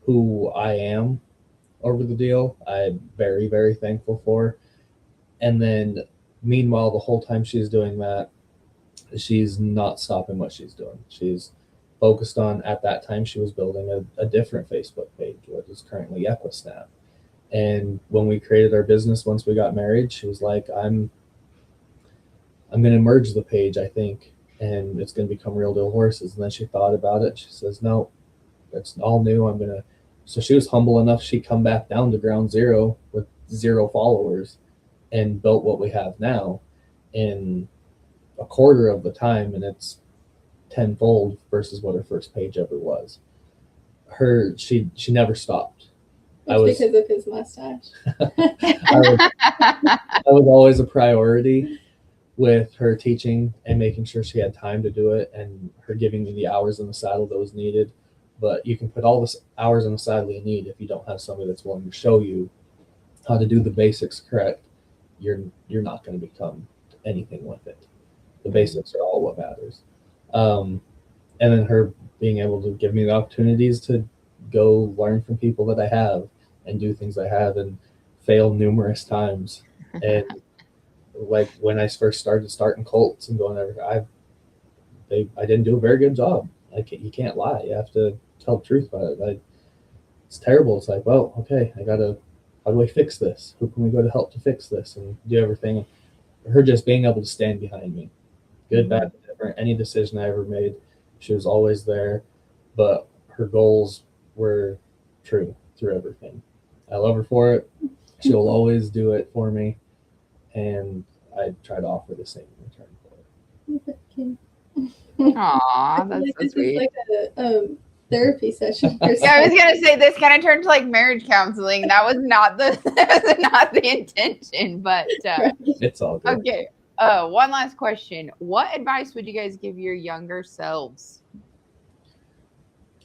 who I am over the deal, I'm very, very thankful for. And then meanwhile, the whole time she's doing that, she's not stopping what she's doing. She's focused on, at that time, she was building a different Facebook page, what is currently Equisnap. And when we created our business, once we got married, she was like, I'm going to merge the page, I think, and it's going to become Real Deal Horses. And then she thought about it. She says, no, it's all new. I'm going to. So she was humble enough. She'd come back down to ground zero with 0 followers and built what we have now in a quarter of the time. And it's tenfold versus what her first page ever was. She never stopped. It's because of his mustache. I was always a priority with her teaching and making sure she had time to do it, and her giving me the hours in the saddle that was needed. But you can put all the hours in the saddle you need if you don't have somebody that's willing to show you how to do the basics correct. You're not going to become anything with it. The basics are all what matters. And then her being able to give me the opportunities to go learn from people that I have and do things I have and fail numerous times. And like when I first starting colts and going everywhere, I didn't do a very good job. You can't lie. You have to tell the truth about it. It's terrible. It's like, well, okay, how do I fix this? Who can we go to help to fix this and do everything? Her just being able to stand behind me, good, bad, different, any decision I ever made, she was always there. But her goals were true through everything. I love her for it. She'll always do it for me, and I try to offer the same in return for it. Aw, I feel that's like so this is sweet. like a therapy session. Or Yeah, I was something. gonna say this kind of turned to like marriage counseling. That was not the that was not the intention, but It's all good. okay. One last question. What advice would you guys give your younger selves?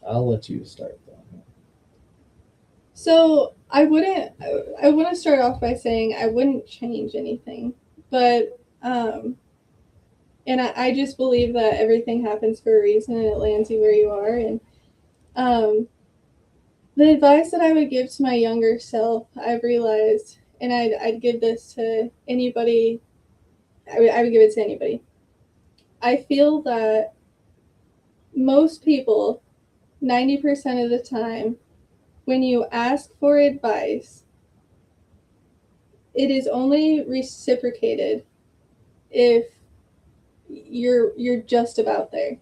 I'll let you start though. So I wouldn't. I want to start off by saying I wouldn't change anything, but and I just believe that everything happens for a reason and it lands you where you are. And um, the advice that I would give to my younger self, I've realized, and I'd give this to anybody. I would give it to anybody. I feel that most people, 90% of the time, when you ask for advice, it is only reciprocated if you're just about there.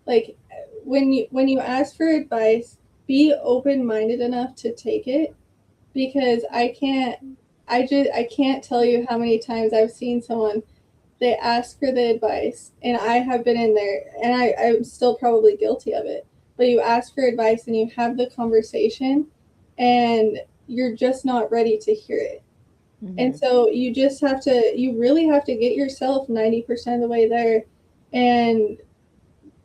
Like when you ask for advice, be open-minded enough to take it, because I can't tell you how many times I've seen someone, they ask for the advice, and I have been in there, and I'm still probably guilty of it. But you ask for advice and you have the conversation, and you're just not ready to hear it. And so you really have to get yourself 90% of the way there. And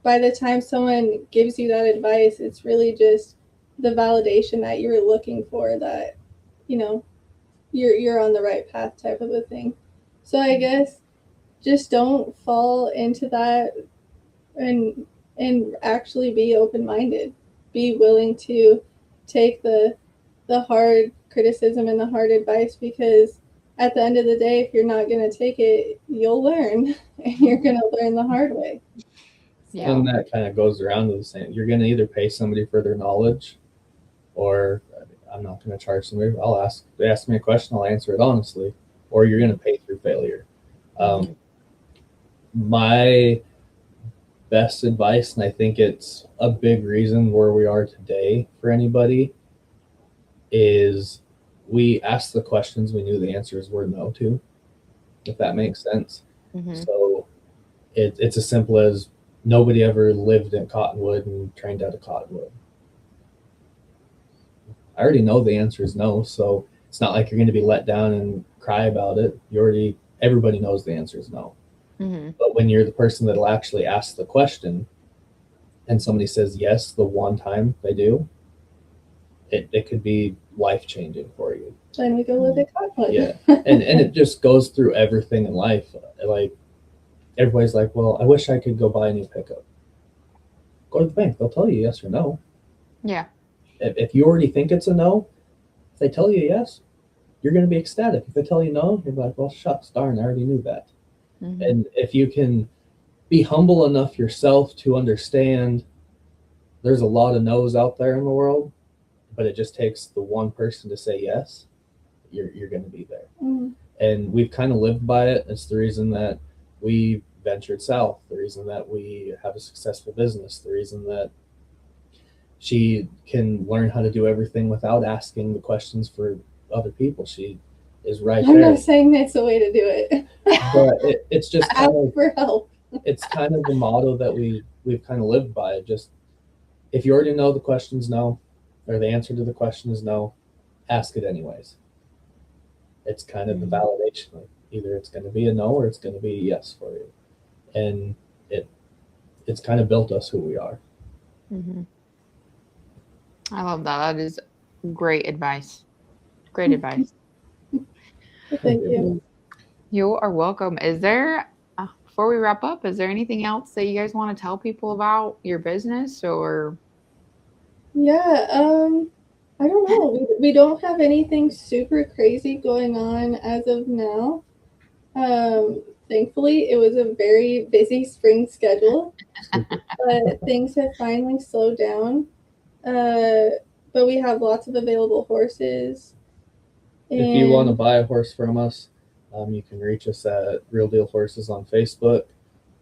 by the time someone gives you that advice, it's really just the validation that you were looking for, that, you know, you're on the right path type of a thing. So I guess just don't fall into that, and actually be open-minded. Be willing to take the hard criticism and the hard advice, because at the end of the day, if you're not going to take it, you'll learn and you're going to learn the hard way. Yeah. And that kind of goes around to the same. You're going to either pay somebody for their knowledge, or I'm not going to charge somebody. They ask me a question, I'll answer it honestly, or you're going to pay through failure. My best advice, and I think it's a big reason where we are today for anybody, is we asked the questions we knew the answers were no to, if that makes sense. So it's as simple as nobody ever lived in Cottonwood and trained out of Cottonwood. I already know the answer is no, so it's not like you're going to be let down and cry about it. Everybody knows the answer is no. But when you're the person that'll actually ask the question, and somebody says yes the one time they do, it could be life changing for you. Then we go live at Cottonwood. Yeah, and it just goes through everything in life. Like everybody's like, well, I wish I could go buy a new pickup. Go to the bank; they'll tell you yes or no. Yeah. If you already think it's a no, if they tell you yes, you're going to be ecstatic. If they tell you no, you're like, well, shucks, darn, I already knew that. And if you can be humble enough yourself to understand there's a lot of no's out there in the world, but it just takes the one person to say yes, you're going to be there. And we've kind of lived by it. It's the reason that we ventured south, the reason that we have a successful business, the reason that she can learn how to do everything without asking the questions for other people. She is right I'm there. not saying that's the way to do it. But it's just Ask for help. It's kind of the motto that we've kind of lived by. Just if you already know the question's no, or the answer to the question is no, ask it anyways. It's kind of the validation. Either it's going to be a no or it's going to be a yes for you, and it's kind of built us who we are. I love that. That is great advice. Great advice. Thank you. You are welcome. Is there, before we wrap up, is there anything else that you guys want to tell people about your business or? Yeah, I don't know. We don't have anything super crazy going on as of now. Thankfully, it was a very busy spring schedule, but things have finally slowed down. But we have lots of available horses. If you want to buy a horse from us, you can reach us at Real Deal Horses on Facebook.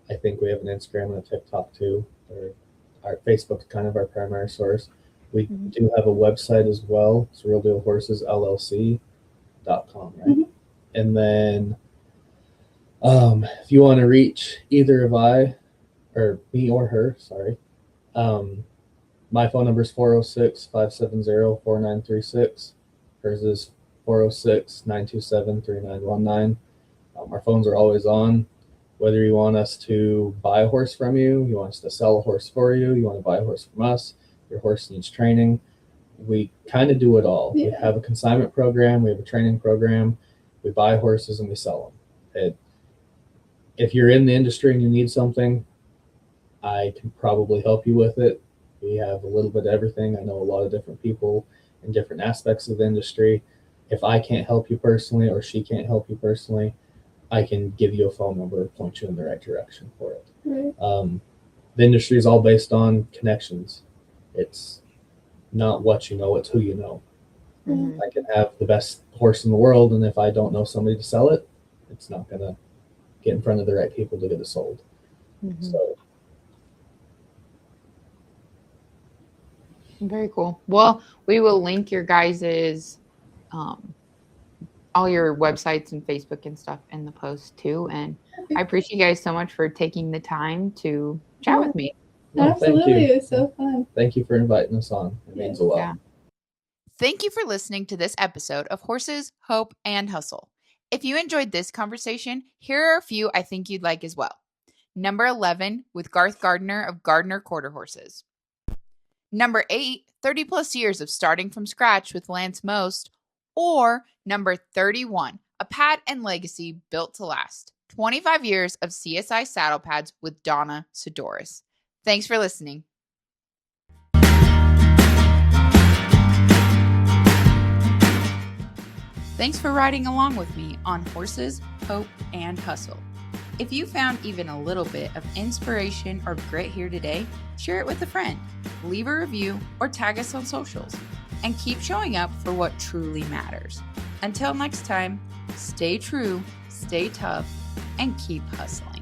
I think we have an Instagram and a TikTok too. Our Facebook is kind of our primary source. We do have a website as well. It's Real Deal Horses LLC.com, right? Mm-hmm. And then if you want to reach either of me or her, sorry, my phone number is 406-570-4936. Hers is 406-927-3919. Our phones are always on. Whether you want us to buy a horse from you, you want us to sell a horse for you, you want to buy a horse from us, your horse needs training, we kind of do it all. Yeah. We have a consignment program, we have a training program, we buy horses and we sell them. If you're in the industry and you need something, I can probably help you with it. We have a little bit of everything. I know a lot of different people in different aspects of the industry. If I can't help you personally or she can't help you personally, I can give you a phone number and point you in the right direction for it. Right. The industry is all based on connections. It's not what you know, it's who you know. Mhm. I can have the best horse in the world, and if I don't know somebody to sell it, it's not going to get in front of the right people to get it sold. So Very cool. Well, we will link your guys's all your websites and Facebook and stuff in the post too. And I appreciate you guys so much for taking the time to chat with me. No, Absolutely. It was so fun. Thank you for inviting us on. It means a lot. Yeah. Thank you for listening to this episode of Horses, Hope, and Hustle. If you enjoyed this conversation, here are a few I think you'd like as well. Number 11 with Garth Gardner of Gardner Quarter Horses. Number 8, 30 plus years of starting from scratch with Lance Most. Or number 31, a pad and legacy built to last. 25 years of CSI saddle pads with Donna Sidoris. Thanks for listening. Thanks for riding along with me on Horses, Hope, and Hustle. If you found even a little bit of inspiration or grit here today, share it with a friend, leave a review, or tag us on socials. And keep showing up for what truly matters. Until next time, stay true, stay tough, and keep hustling.